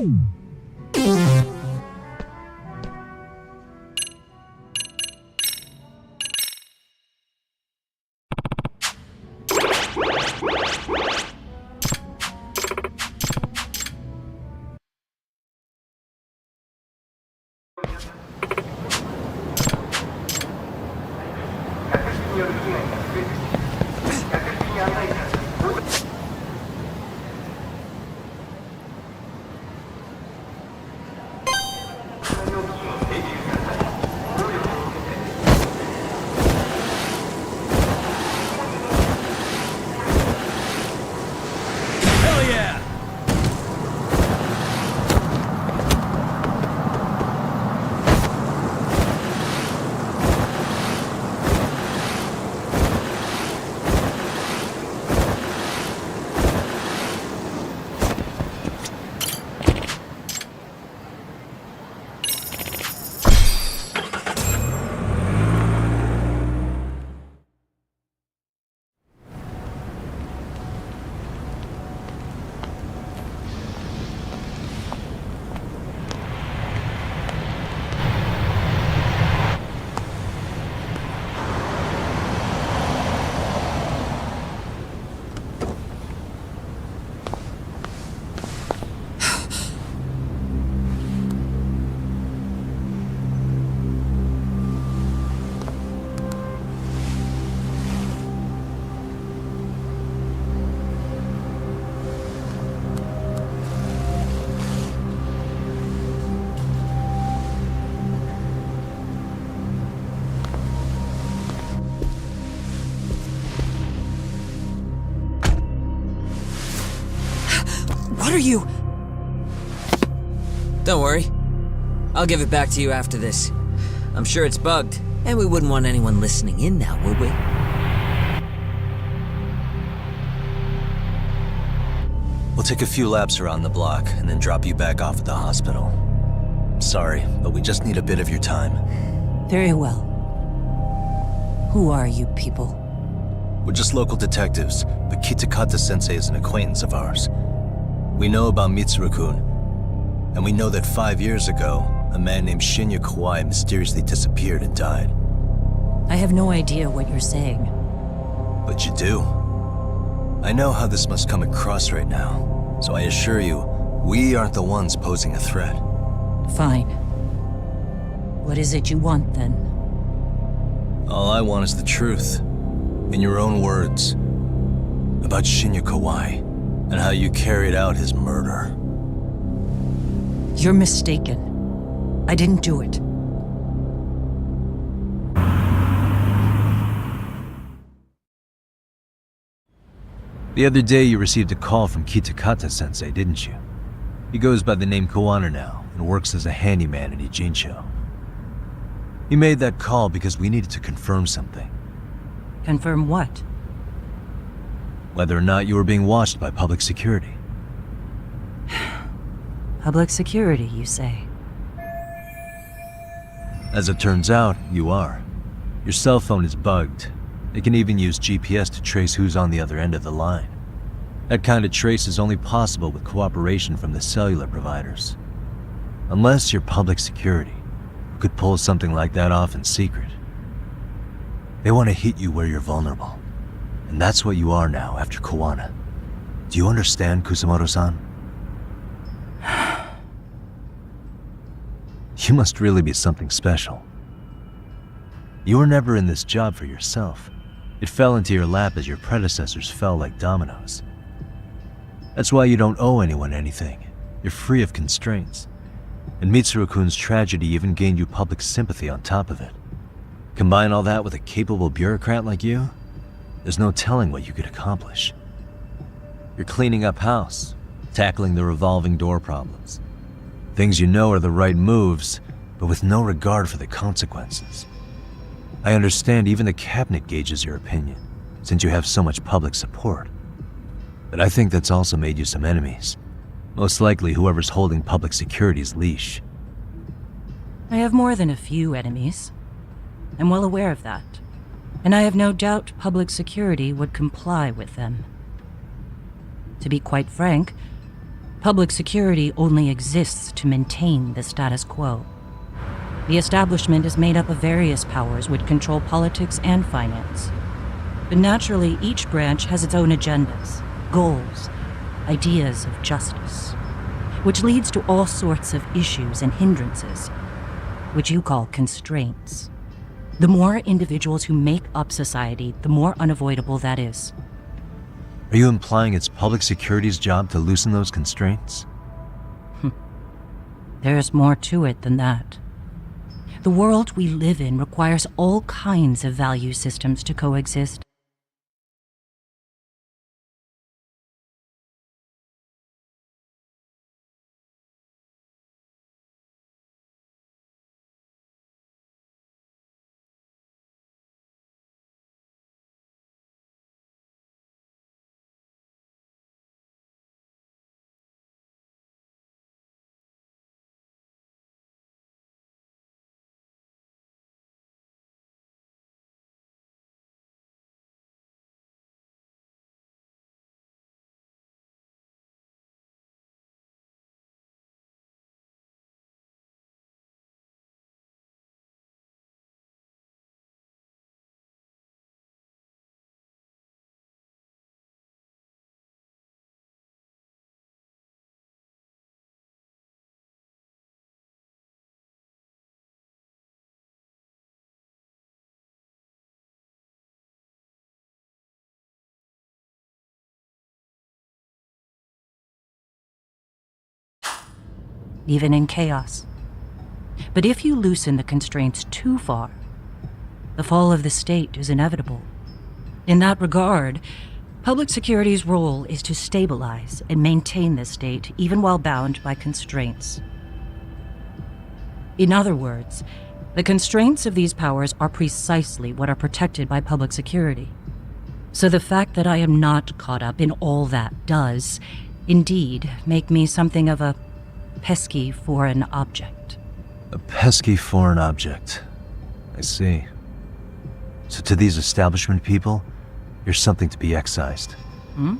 What are you? Don't worry. I'll give it back to you after this. I'm sure it's bugged, and we wouldn't want anyone listening in now, would we? We'll take a few laps around the block and then drop you back off at the hospital. Sorry, but we just need a bit of your time. Very well. Who are you people? We're just local detectives, but Kitakata-sensei is an acquaintance of ours. We know about Mitsuru-kun, and we know that 5 years ago, a man named Shinya Kawai mysteriously disappeared and died. I have no idea what you're saying. But you do. I know how this must come across right now, so I assure you, we aren't the ones posing a threat. Fine. What is it you want, then? All I want is the truth. In your own words. About Shinya Kawai, and how you carried out his murder. You're mistaken. I didn't do it. The other day you received a call from Kitakata-sensei, didn't you? He goes by the name Kuwana now, and works as a handyman in Ijincho. He made that call because we needed to confirm something. Confirm what? Whether or not you were being watched by public security. Public security, you say? As it turns out, you are. Your cell phone is bugged. It can even use GPS to trace who's on the other end of the line. That kind of trace is only possible with cooperation from the cellular providers. Unless you're public security, who could pull something like that off in secret. They want to hit you where you're vulnerable. And that's what you are now after Kuwana. Do you understand, Kusumoto-san? You must really be something special. You were never in this job for yourself. It fell into your lap as your predecessors fell like dominoes. That's why you don't owe anyone anything. You're free of constraints. And Mitsuru-kun's tragedy even gained you public sympathy on top of it. Combine all that with a capable bureaucrat like you, there's no telling what you could accomplish. You're cleaning up house, tackling the revolving door problems. Things you know are the right moves, but with no regard for the consequences. I understand even the cabinet gauges your opinion, since you have so much public support. But I think that's also made you some enemies. Most likely whoever's holding public security's leash. I have more than a few enemies. I'm well aware of that. And I have no doubt public security would comply with them. To be quite frank, public security only exists to maintain the status quo. The establishment is made up of various powers which control politics and finance. But naturally, each branch has its own agendas, goals, ideas of justice, which leads to all sorts of issues and hindrances, which you call constraints. The more individuals who make up society, the more unavoidable that is. Are you implying it's public security's job to loosen those constraints? There's more to it than that. The world we live in requires all kinds of value systems to coexist. Even in chaos. But if you loosen the constraints too far, the fall of the state is inevitable. In that regard, Public security's role is to stabilize and maintain the state, even while bound by constraints. In other words, the constraints of these powers are precisely what are protected by public security. So the fact that I am not caught up in all that does, indeed, make me something of a pesky foreign object. A pesky foreign object. I see. So to these establishment people, you're something to be excised. Hmm?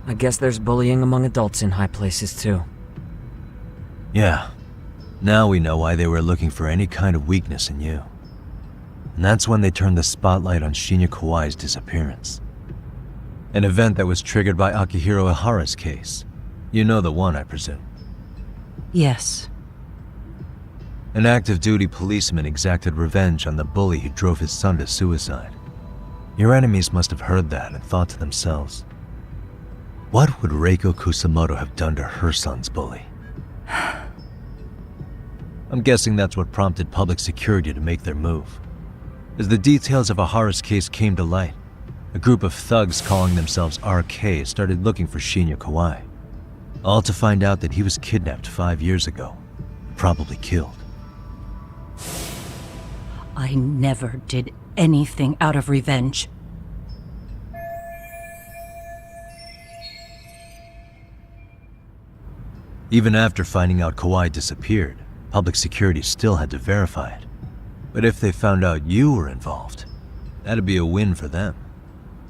I guess there's bullying among adults in high places too. Yeah. Now we know why they were looking for any kind of weakness in you. And that's when they turned the spotlight on Shinya Kawai's disappearance. An event that was triggered by Akihiro Ihara's case. You know the one, I presume. Yes. An active duty policeman exacted revenge on the bully who drove his son to suicide. Your enemies must have heard that and thought to themselves, what would Reiko Kusamoto have done to her son's bully? I'm guessing that's what prompted public security to make their move. As the details of Ihara's case came to light, a group of thugs calling themselves RK started looking for Shinya Kawai, all to find out that he was kidnapped 5 years ago, probably killed. I never did anything out of revenge. Even after finding out Kawai disappeared, public security still had to verify it. But if they found out you were involved, that'd be a win for them.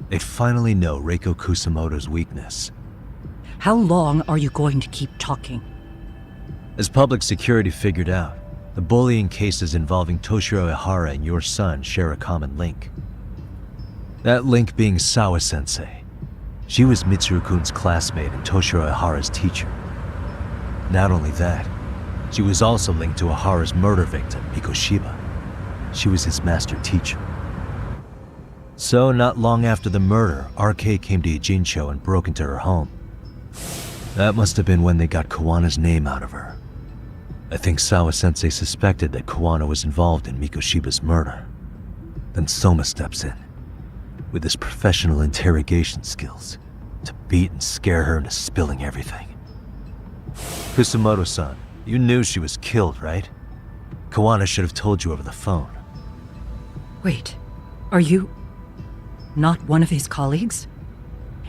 They'd finally know Reiko Kusamoto's weakness. How long are you going to keep talking? As public security figured out, the bullying cases involving Toshiro Ihara and your son share a common link. That link being Sawa-sensei. She was Mitsuru-kun's classmate and Toshiro Ihara's teacher. Not only that, she was also linked to Ihara's murder victim, Mikoshiba. She was his master teacher. So, not long after the murder, RK came to Ijincho and broke into her home. That must have been when they got Kawana's name out of her. I think Sawa-sensei suspected that Kawana was involved in Mikoshiba's murder. Then Soma steps in, with his professional interrogation skills, to beat and scare her into spilling everything. Kusamoto-san, you knew she was killed, right? Kawana should have told you over the phone. Wait, are you not one of his colleagues?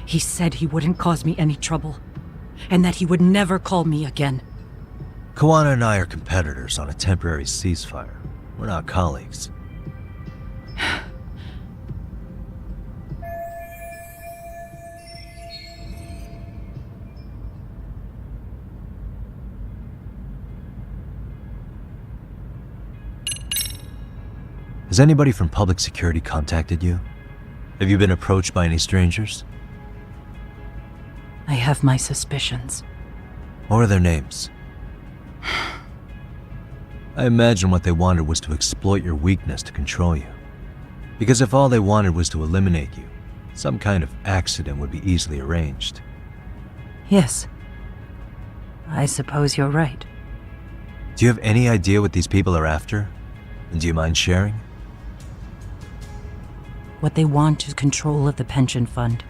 He said he wouldn't cause me any trouble, and that he would never call me again. Kawana and I are competitors on a temporary ceasefire. We're not colleagues. Has anybody from public security contacted you? Have you been approached by any strangers? I have my suspicions. What are their names? I imagine what they wanted was to exploit your weakness to control you. Because if all they wanted was to eliminate you, some kind of accident would be easily arranged. Yes. I suppose you're right. Do you have any idea what these people are after? And do you mind sharing? What they want is control of the pension fund,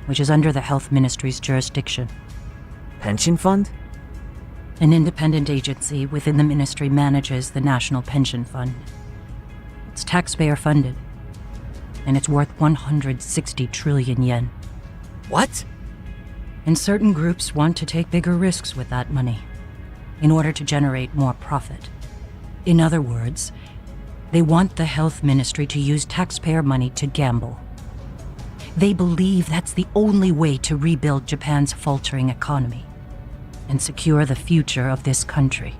which is under the Health Ministry's jurisdiction. Pension fund? An independent agency within the ministry manages the National Pension Fund. It's taxpayer funded, and it's worth 160 trillion yen. What? And certain groups want to take bigger risks with that money in order to generate more profit. In other words, they want the health ministry to use taxpayer money to gamble. They believe that's the only way to rebuild Japan's faltering economy and secure the future of this country.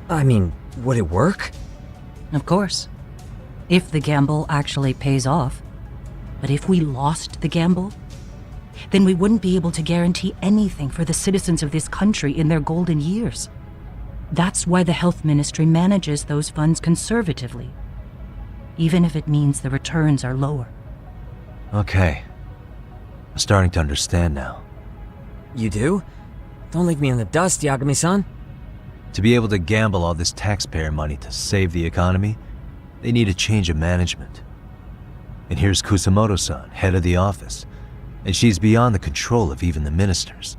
I mean, would it work? Of course. If the gamble actually pays off. But if we lost the gamble, then we wouldn't be able to guarantee anything for the citizens of this country in their golden years. That's why the health ministry manages those funds conservatively, even if it means the returns are lower. Okay. I'm starting to understand now. You do? Don't leave me in the dust, Yagami-san. To be able to gamble all this taxpayer money to save the economy, they need a change of management. And here's Kusamoto-san, head of the office, and she's beyond the control of even the ministers.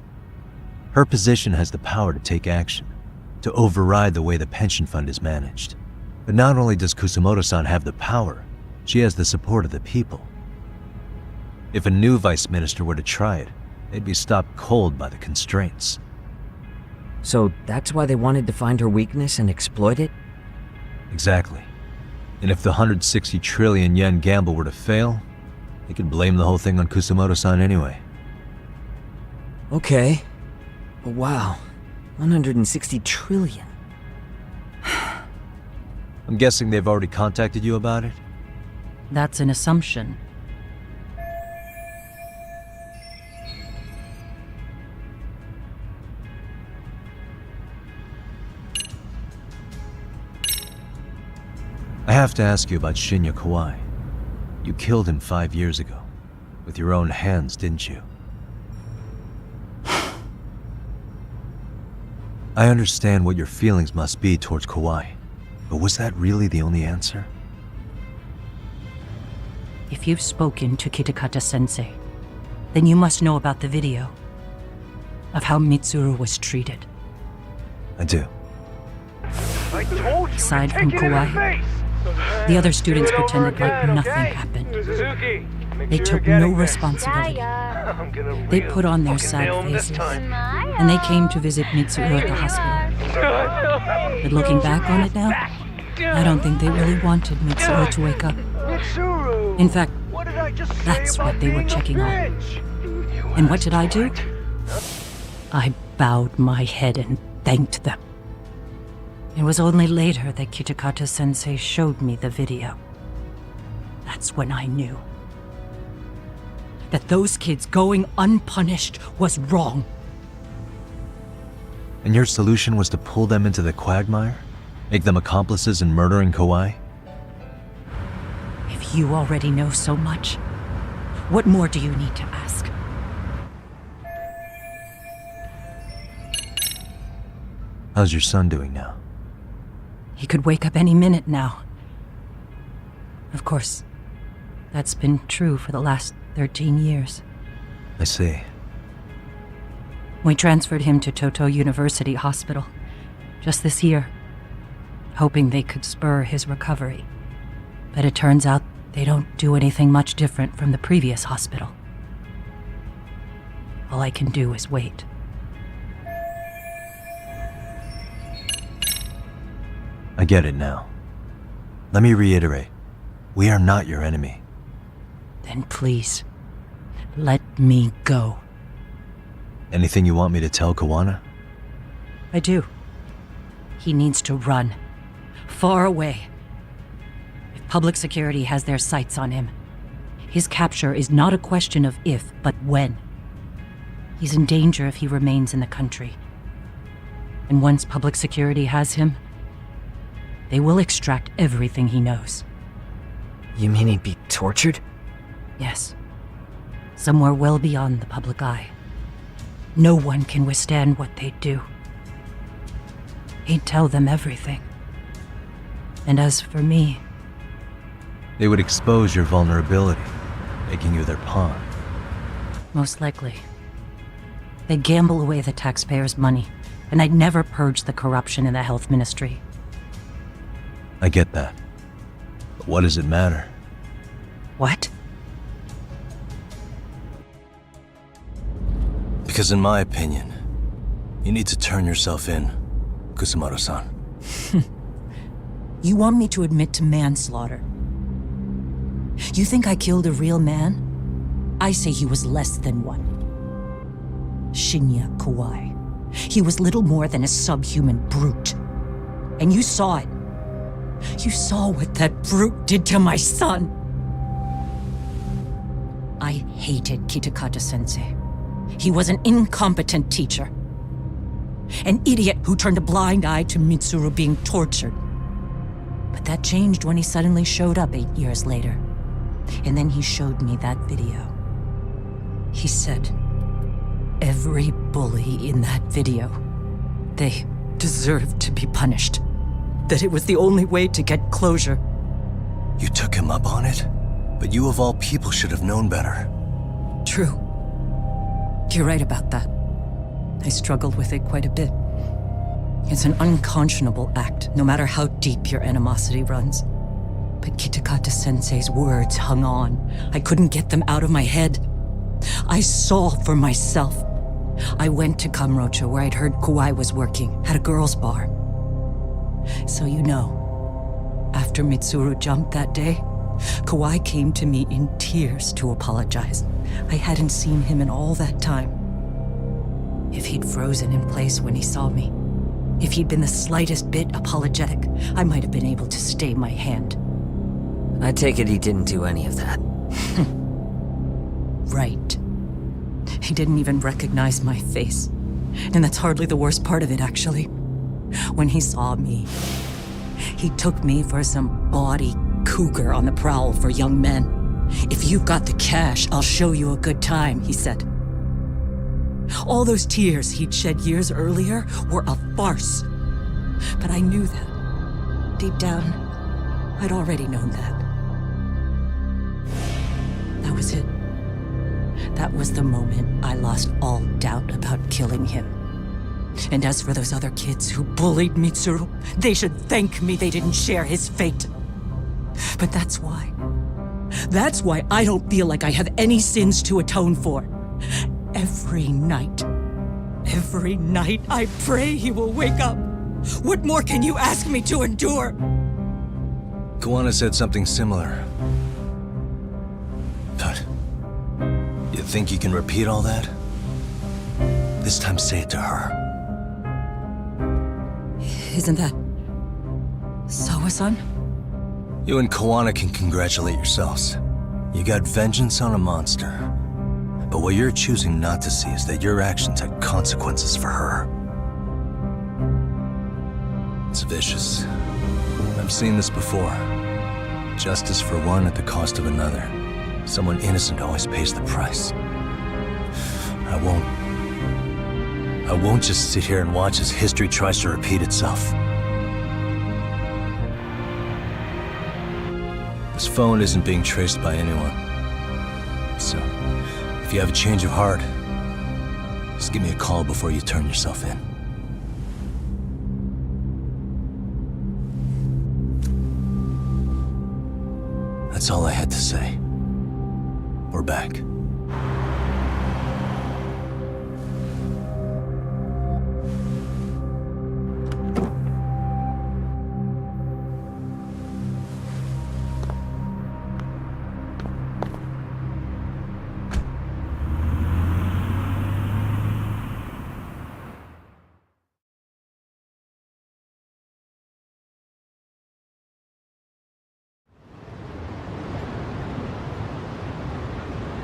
Her position has the power to take action, to override the way the pension fund is managed. But not only does Kusamoto-san have the power, she has the support of the people. If a new vice minister were to try it, they'd be stopped cold by the constraints. So that's why they wanted to find her weakness and exploit it? Exactly. And if the 160 trillion yen gamble were to fail, they could blame the whole thing on Kusamoto-san anyway. Okay. But wow, 160 trillion. I'm guessing they've already contacted you about it? That's an assumption. I have to ask you about Shinya Kawai. You killed him 5 years ago. With your own hands, didn't you? I understand what your feelings must be towards Kawai, but was that really the only answer? If you've spoken to Kitakata-sensei, then you must know about the video of how Mitsuru was treated. I do. Aside from Kawai, the other students pretended like nothing happened. They took no responsibility. They put on their sad faces, and they came to visit Mitsuru at the hospital. But looking back on it now, I don't think they really wanted Mitsuru to wake up. In fact, that's what they were checking on. And what did I do? I bowed my head and thanked them. It was only later that Kitakata-sensei showed me the video. That's when I knew that those kids going unpunished was wrong. And your solution was to pull them into the quagmire? Make them accomplices in murdering Kawai? If you already know so much, what more do you need to ask? How's your son doing now? He could wake up any minute now. Of course, that's been true for the last 13 years. I see. We transferred him to Toto University Hospital just this year, hoping they could spur his recovery. But it turns out they don't do anything much different from the previous hospital. All I can do is wait. I get it now. Let me reiterate. We are not your enemy. Then please, let me go. Anything you want me to tell Kawana? I do. He needs to run. Far away. If public security has their sights on him, his capture is not a question of if, but when. He's in danger if he remains in the country. And once public security has him, they will extract everything he knows. You mean he'd be tortured? Yes. Somewhere well beyond the public eye. No one can withstand what they'd do. He'd tell them everything. And as for me... They would expose your vulnerability, making you their pawn. Most likely. They'd gamble away the taxpayers' money, and I'd never purge the corruption in the health ministry. I get that. But what does it matter? What? Because in my opinion, you need to turn yourself in, Kusamoto-san. You want me to admit to manslaughter? You think I killed a real man? I say he was less than one. Shinya Kawai. He was little more than a subhuman brute. And you saw it. You saw what that brute did to my son. I hated Kitakata-sensei. He was an incompetent teacher. An idiot who turned a blind eye to Mitsuru being tortured. But that changed when he suddenly showed up 8 years later. And then he showed me that video. He said, every bully in that video, they deserved to be punished. That it was the only way to get closure. You took him up on it? But you of all people should have known better. True. You're right about that. I struggled with it quite a bit. It's an unconscionable act, no matter how deep your animosity runs. But Kitakata-sensei's words hung on. I couldn't get them out of my head. I saw for myself. I went to Kamurocho, where I'd heard Kawai was working, at a girls' bar. So you know, after Mitsuru jumped that day, Kawai came to me in tears to apologize. I hadn't seen him in all that time. If he'd frozen in place when he saw me, if he'd been the slightest bit apologetic, I might have been able to stay my hand. I take it he didn't do any of that. Right. He didn't even recognize my face. And that's hardly the worst part of it, actually. When he saw me, he took me for some bawdy cougar on the prowl for young men. If you've got the cash, I'll show you a good time, he said. All those tears he'd shed years earlier were a farce. But I knew that. Deep down, I'd already known that. That was it. That was the moment I lost all doubt about killing him. And as for those other kids who bullied Mitsuru, they should thank me they didn't share his fate. But that's why I don't feel like I have any sins to atone for. Every night I pray he will wake up. What more can you ask me to endure? Kuwana said something similar. But you think you can repeat all that? This time say it to her. Isn't that Sawa-san? You and Kuwana can congratulate yourselves. You got vengeance on a monster. But what you're choosing not to see is that your actions had consequences for her. It's vicious. I've seen this before. Justice for one at the cost of another. Someone innocent always pays the price. I won't just sit here and watch as history tries to repeat itself. This phone isn't being traced by anyone. So, if you have a change of heart, just give me a call before you turn yourself in. That's all I had to say. We're back.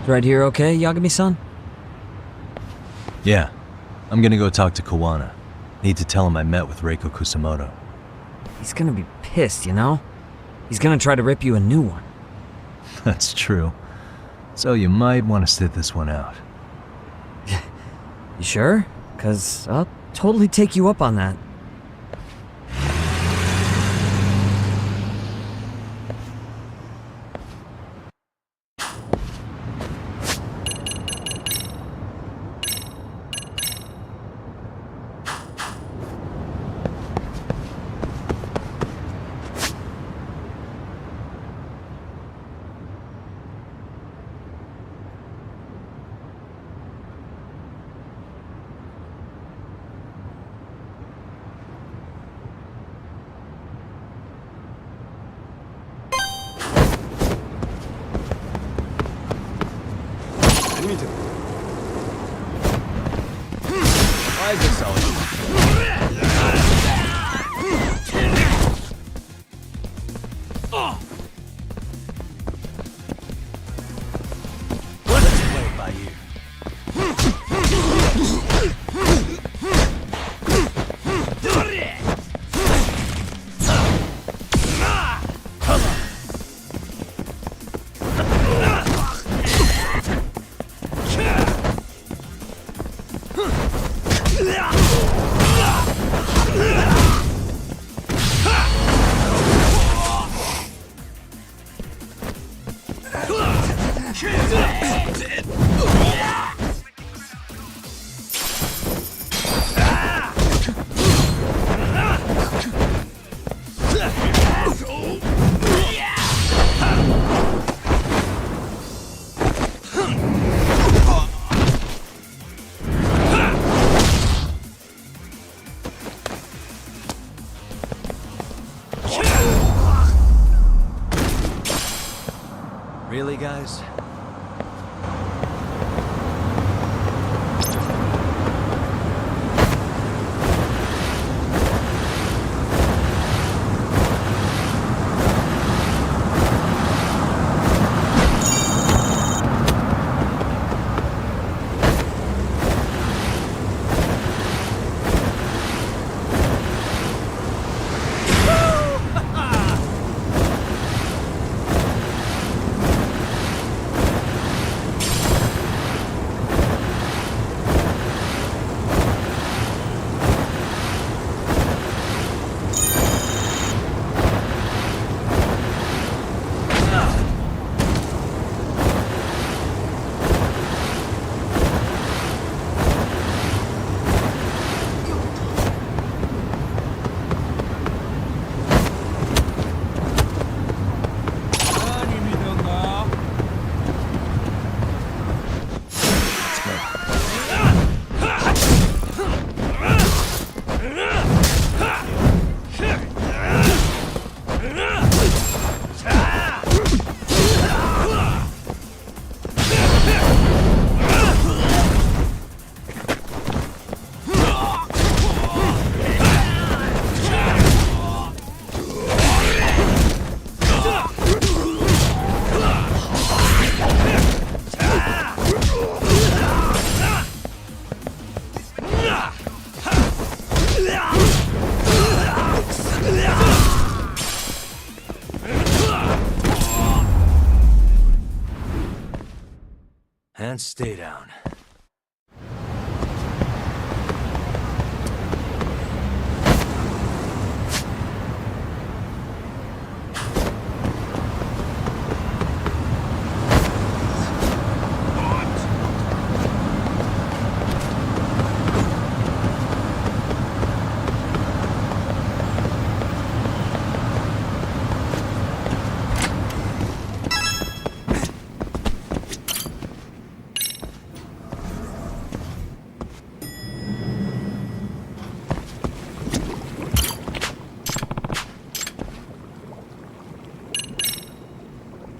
Right here okay, Yagami-san? Yeah. I'm gonna go talk to Kuwana. Need to tell him I met with Reiko Kusamoto. He's gonna be pissed, you know? He's gonna try to rip you a new one. That's true. So you might want to sit this one out. You sure? 'Cause I'll totally take you up on that. Why is this always? Let's play it by ear. Come on. Really, guys? And stay down.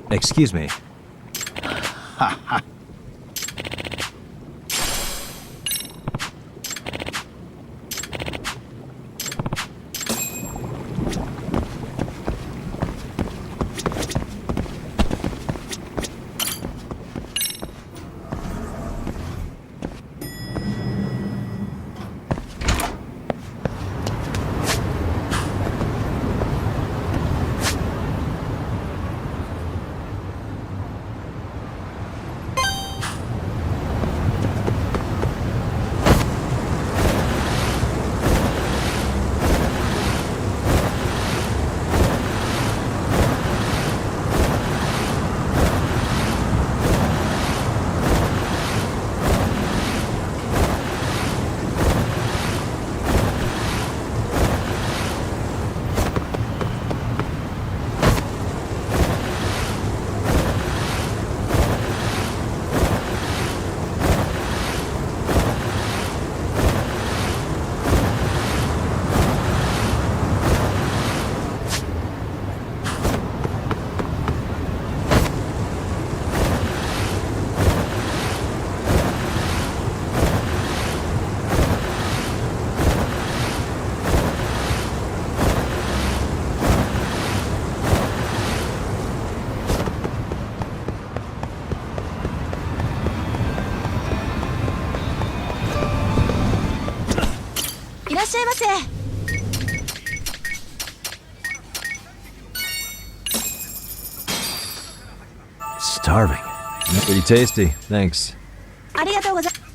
Excuse me. Starving. Pretty tasty, thanks. ありがとうございます。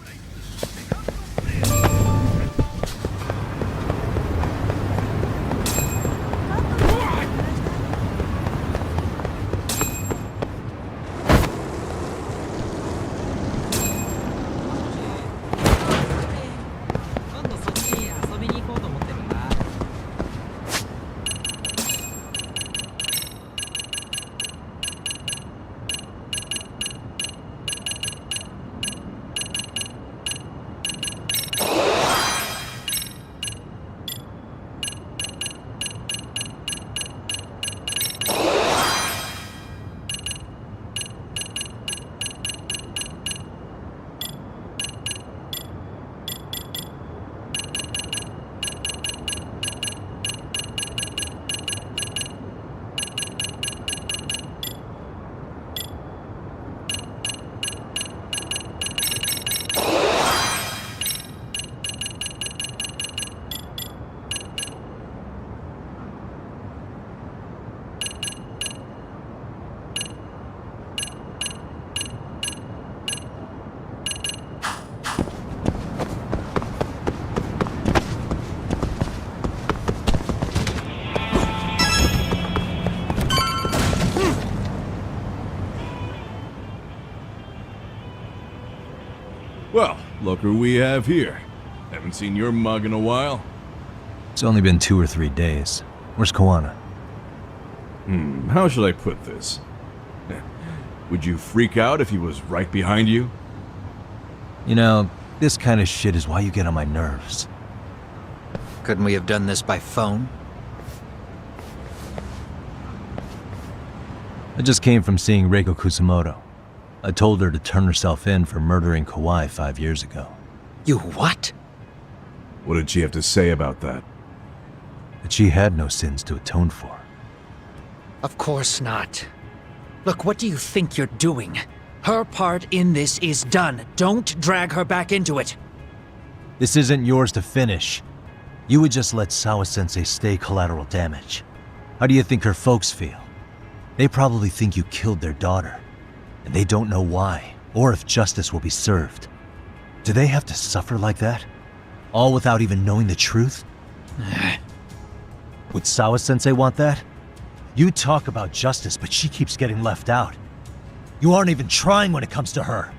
look who we have here. Haven't seen your mug in a while. It's only been 2 or 3 days. Where's Koana? How should I put this? Would you freak out if he was right behind you? You know, this kind of shit is why you get on my nerves. Couldn't we have done this by phone? I just came from seeing Reiko Kusumoto. I told her to turn herself in for murdering Kawai 5 years ago. You what? What did she have to say about that? That she had no sins to atone for. Of course not. Look, what do you think you're doing? Her part in this is done. Don't drag her back into it. This isn't yours to finish. You would just let Sawa-sensei stay collateral damage. How do you think her folks feel? They probably think you killed their daughter. And they don't know why, or if justice will be served. Do they have to suffer like that? All without even knowing the truth? Would Sawa-sensei want that? You talk about justice, but she keeps getting left out. You aren't even trying when it comes to her.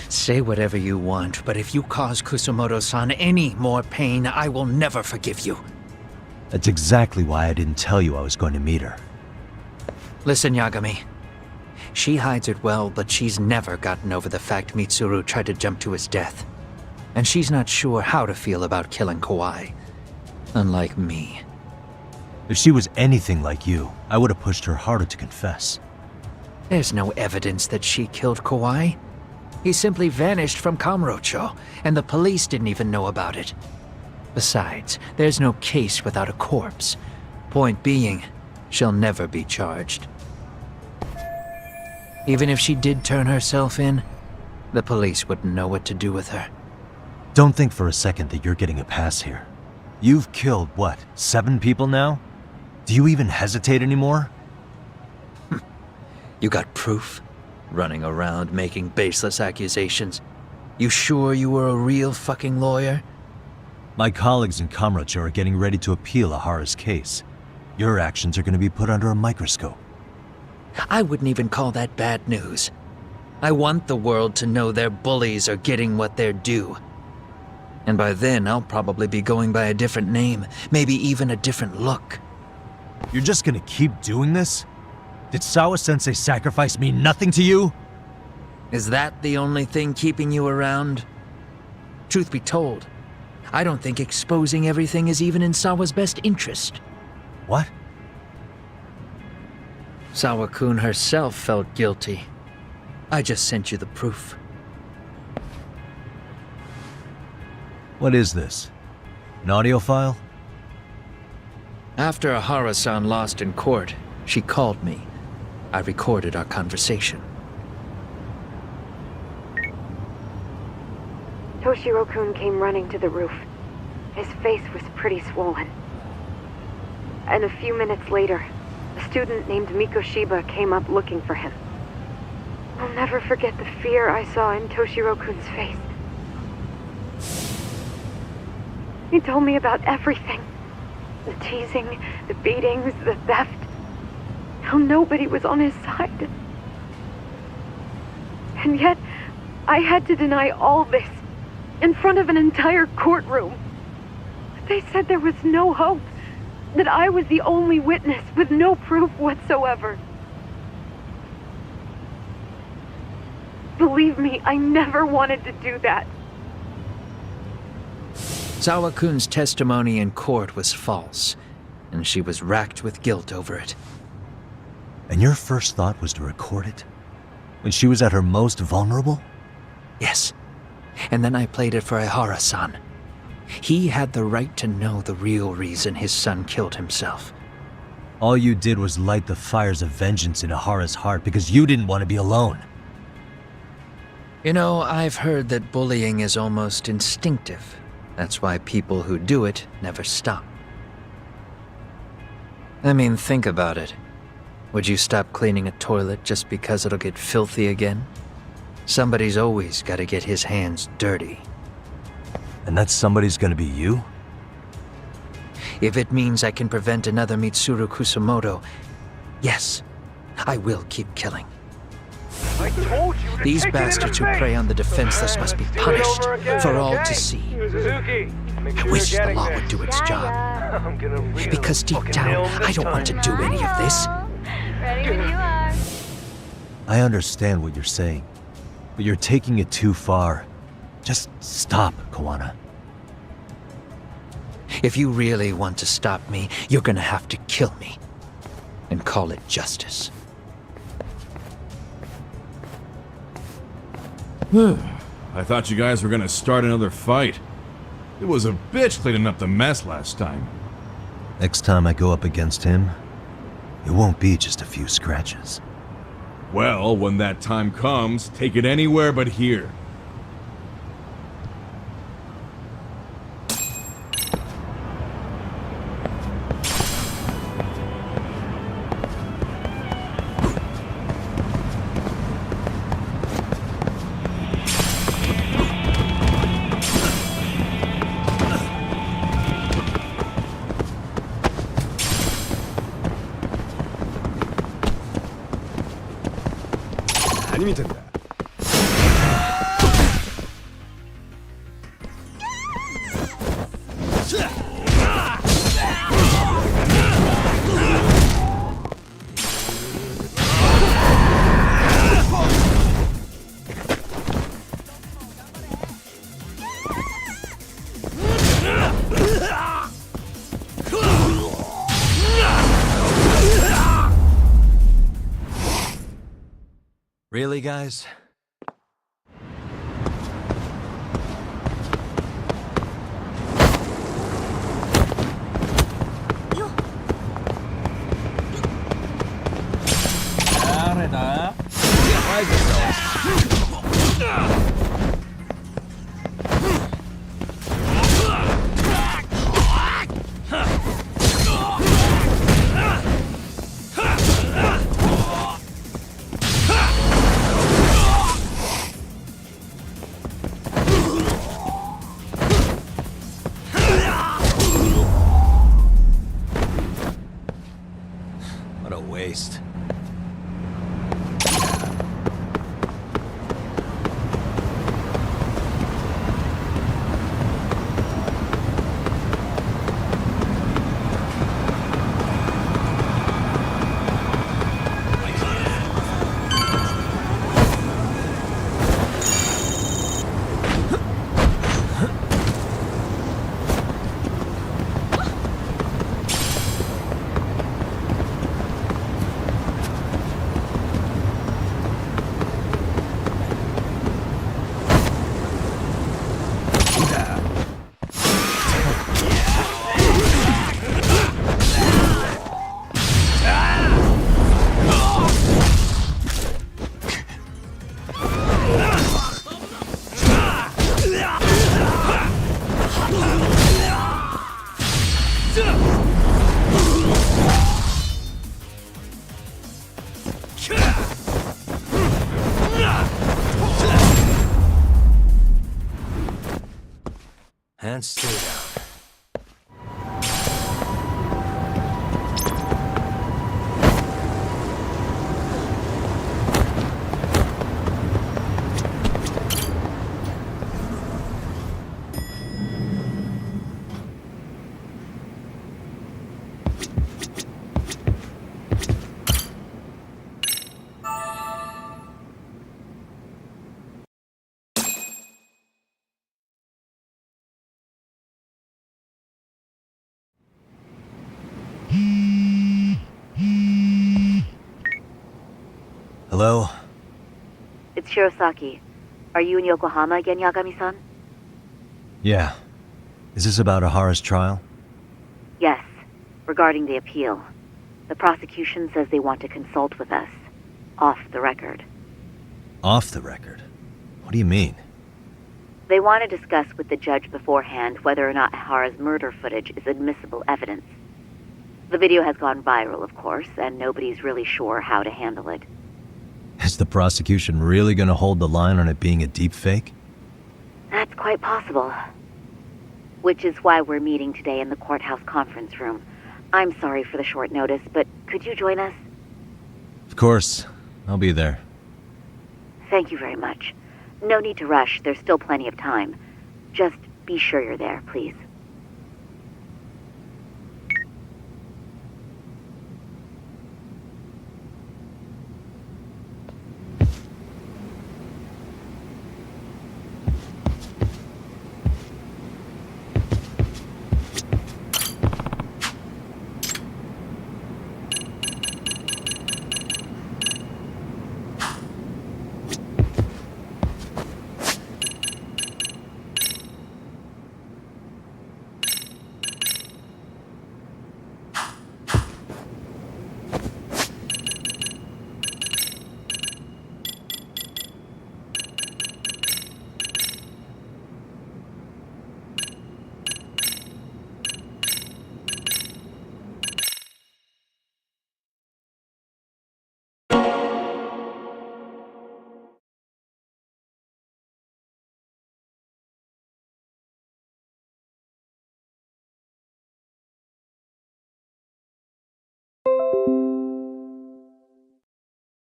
Say whatever you want, but if you cause Kusumoto-san any more pain, I will never forgive you. That's exactly why I didn't tell you I was going to meet her. Listen, Yagami. She hides it well, but she's never gotten over the fact Mitsuru tried to jump to his death. And she's not sure how to feel about killing Kawai. Unlike me. If she was anything like you, I would have pushed her harder to confess. There's no evidence that she killed Kawai. He simply vanished from Kamurocho, and the police didn't even know about it. Besides, there's no case without a corpse. Point being, she'll never be charged. Even if she did turn herself in, the police wouldn't know what to do with her. Don't think for a second that you're getting a pass here. You've killed, what, 7 people now? Do you even hesitate anymore? You got proof? Running around making baseless accusations. You sure you were a real fucking lawyer? My colleagues in Kamurocho are getting ready to appeal Ahara's case. Your actions are going to be put under a microscope. I wouldn't even call that bad news. I want the world to know their bullies are getting what they're due. And by then, I'll probably be going by a different name, maybe even a different look. You're just gonna keep doing this? Did Sawa-sensei sacrifice mean nothing to you? Is that the only thing keeping you around? Truth be told, I don't think exposing everything is even in Sawa's best interest. What? Sawa-kun herself felt guilty. I just sent you the proof. What is this? An audio file? After Ahara-san lost in court, she called me. I recorded our conversation. Toshiro-kun came running to the roof. His face was pretty swollen. And a few minutes later, a student named Mikoshiba came up looking for him. I'll never forget the fear I saw in Toshiro-kun's face. He told me about everything. The teasing, the beatings, the theft. How nobody was on his side. And yet, I had to deny all this in front of an entire courtroom. They said there was no hope, that I was the only witness with no proof whatsoever. Believe me, I never wanted to do that. Sawa-kun's testimony in court was false, and she was racked with guilt over it. And your first thought was to record it? When she was at her most vulnerable? Yes. And then I played it for Ahara-san. He had the right to know the real reason his son killed himself. All you did was light the fires of vengeance in Ahara's heart because you didn't want to be alone. You know, I've heard that bullying is almost instinctive. That's why people who do it never stop. I mean, think about it. Would you stop cleaning a toilet just because it'll get filthy again? Somebody's always got to get his hands dirty. And that somebody's gonna be you? If it means I can prevent another Mitsuru Kusumoto, yes, I will keep killing. These bastards who prey on the defenseless must be punished for all to see. I wish the law would do its job. Because deep down, I don't want to do any of this. Ready when you are. I understand what you're saying, but you're taking it too far. Just stop, Kawana. If you really want to stop me, you're gonna have to kill me. And call it justice. I thought you guys were gonna start another fight. It was a bitch cleaning up the mess last time. Next time I go up against him, it won't be just a few scratches. Well, when that time comes, take it anywhere but here. Really, guys? What a waste. And stay down. Hello? It's Shirosaki. Are you in Yokohama again, Yagami-san? Yeah. Is this about Ahara's trial? Yes, regarding the appeal. The prosecution says they want to consult with us. Off the record. Off the record? What do you mean? They want to discuss with the judge beforehand whether or not Ahara's murder footage is admissible evidence. The video has gone viral, of course, and nobody's really sure how to handle it. Is the prosecution really gonna hold the line on it being a deepfake? That's quite possible. Which is why we're meeting today in the courthouse conference room. I'm sorry for the short notice, but could you join us? Of course. I'll be there. Thank you very much. No need to rush. There's still plenty of time. Just be sure you're there, please.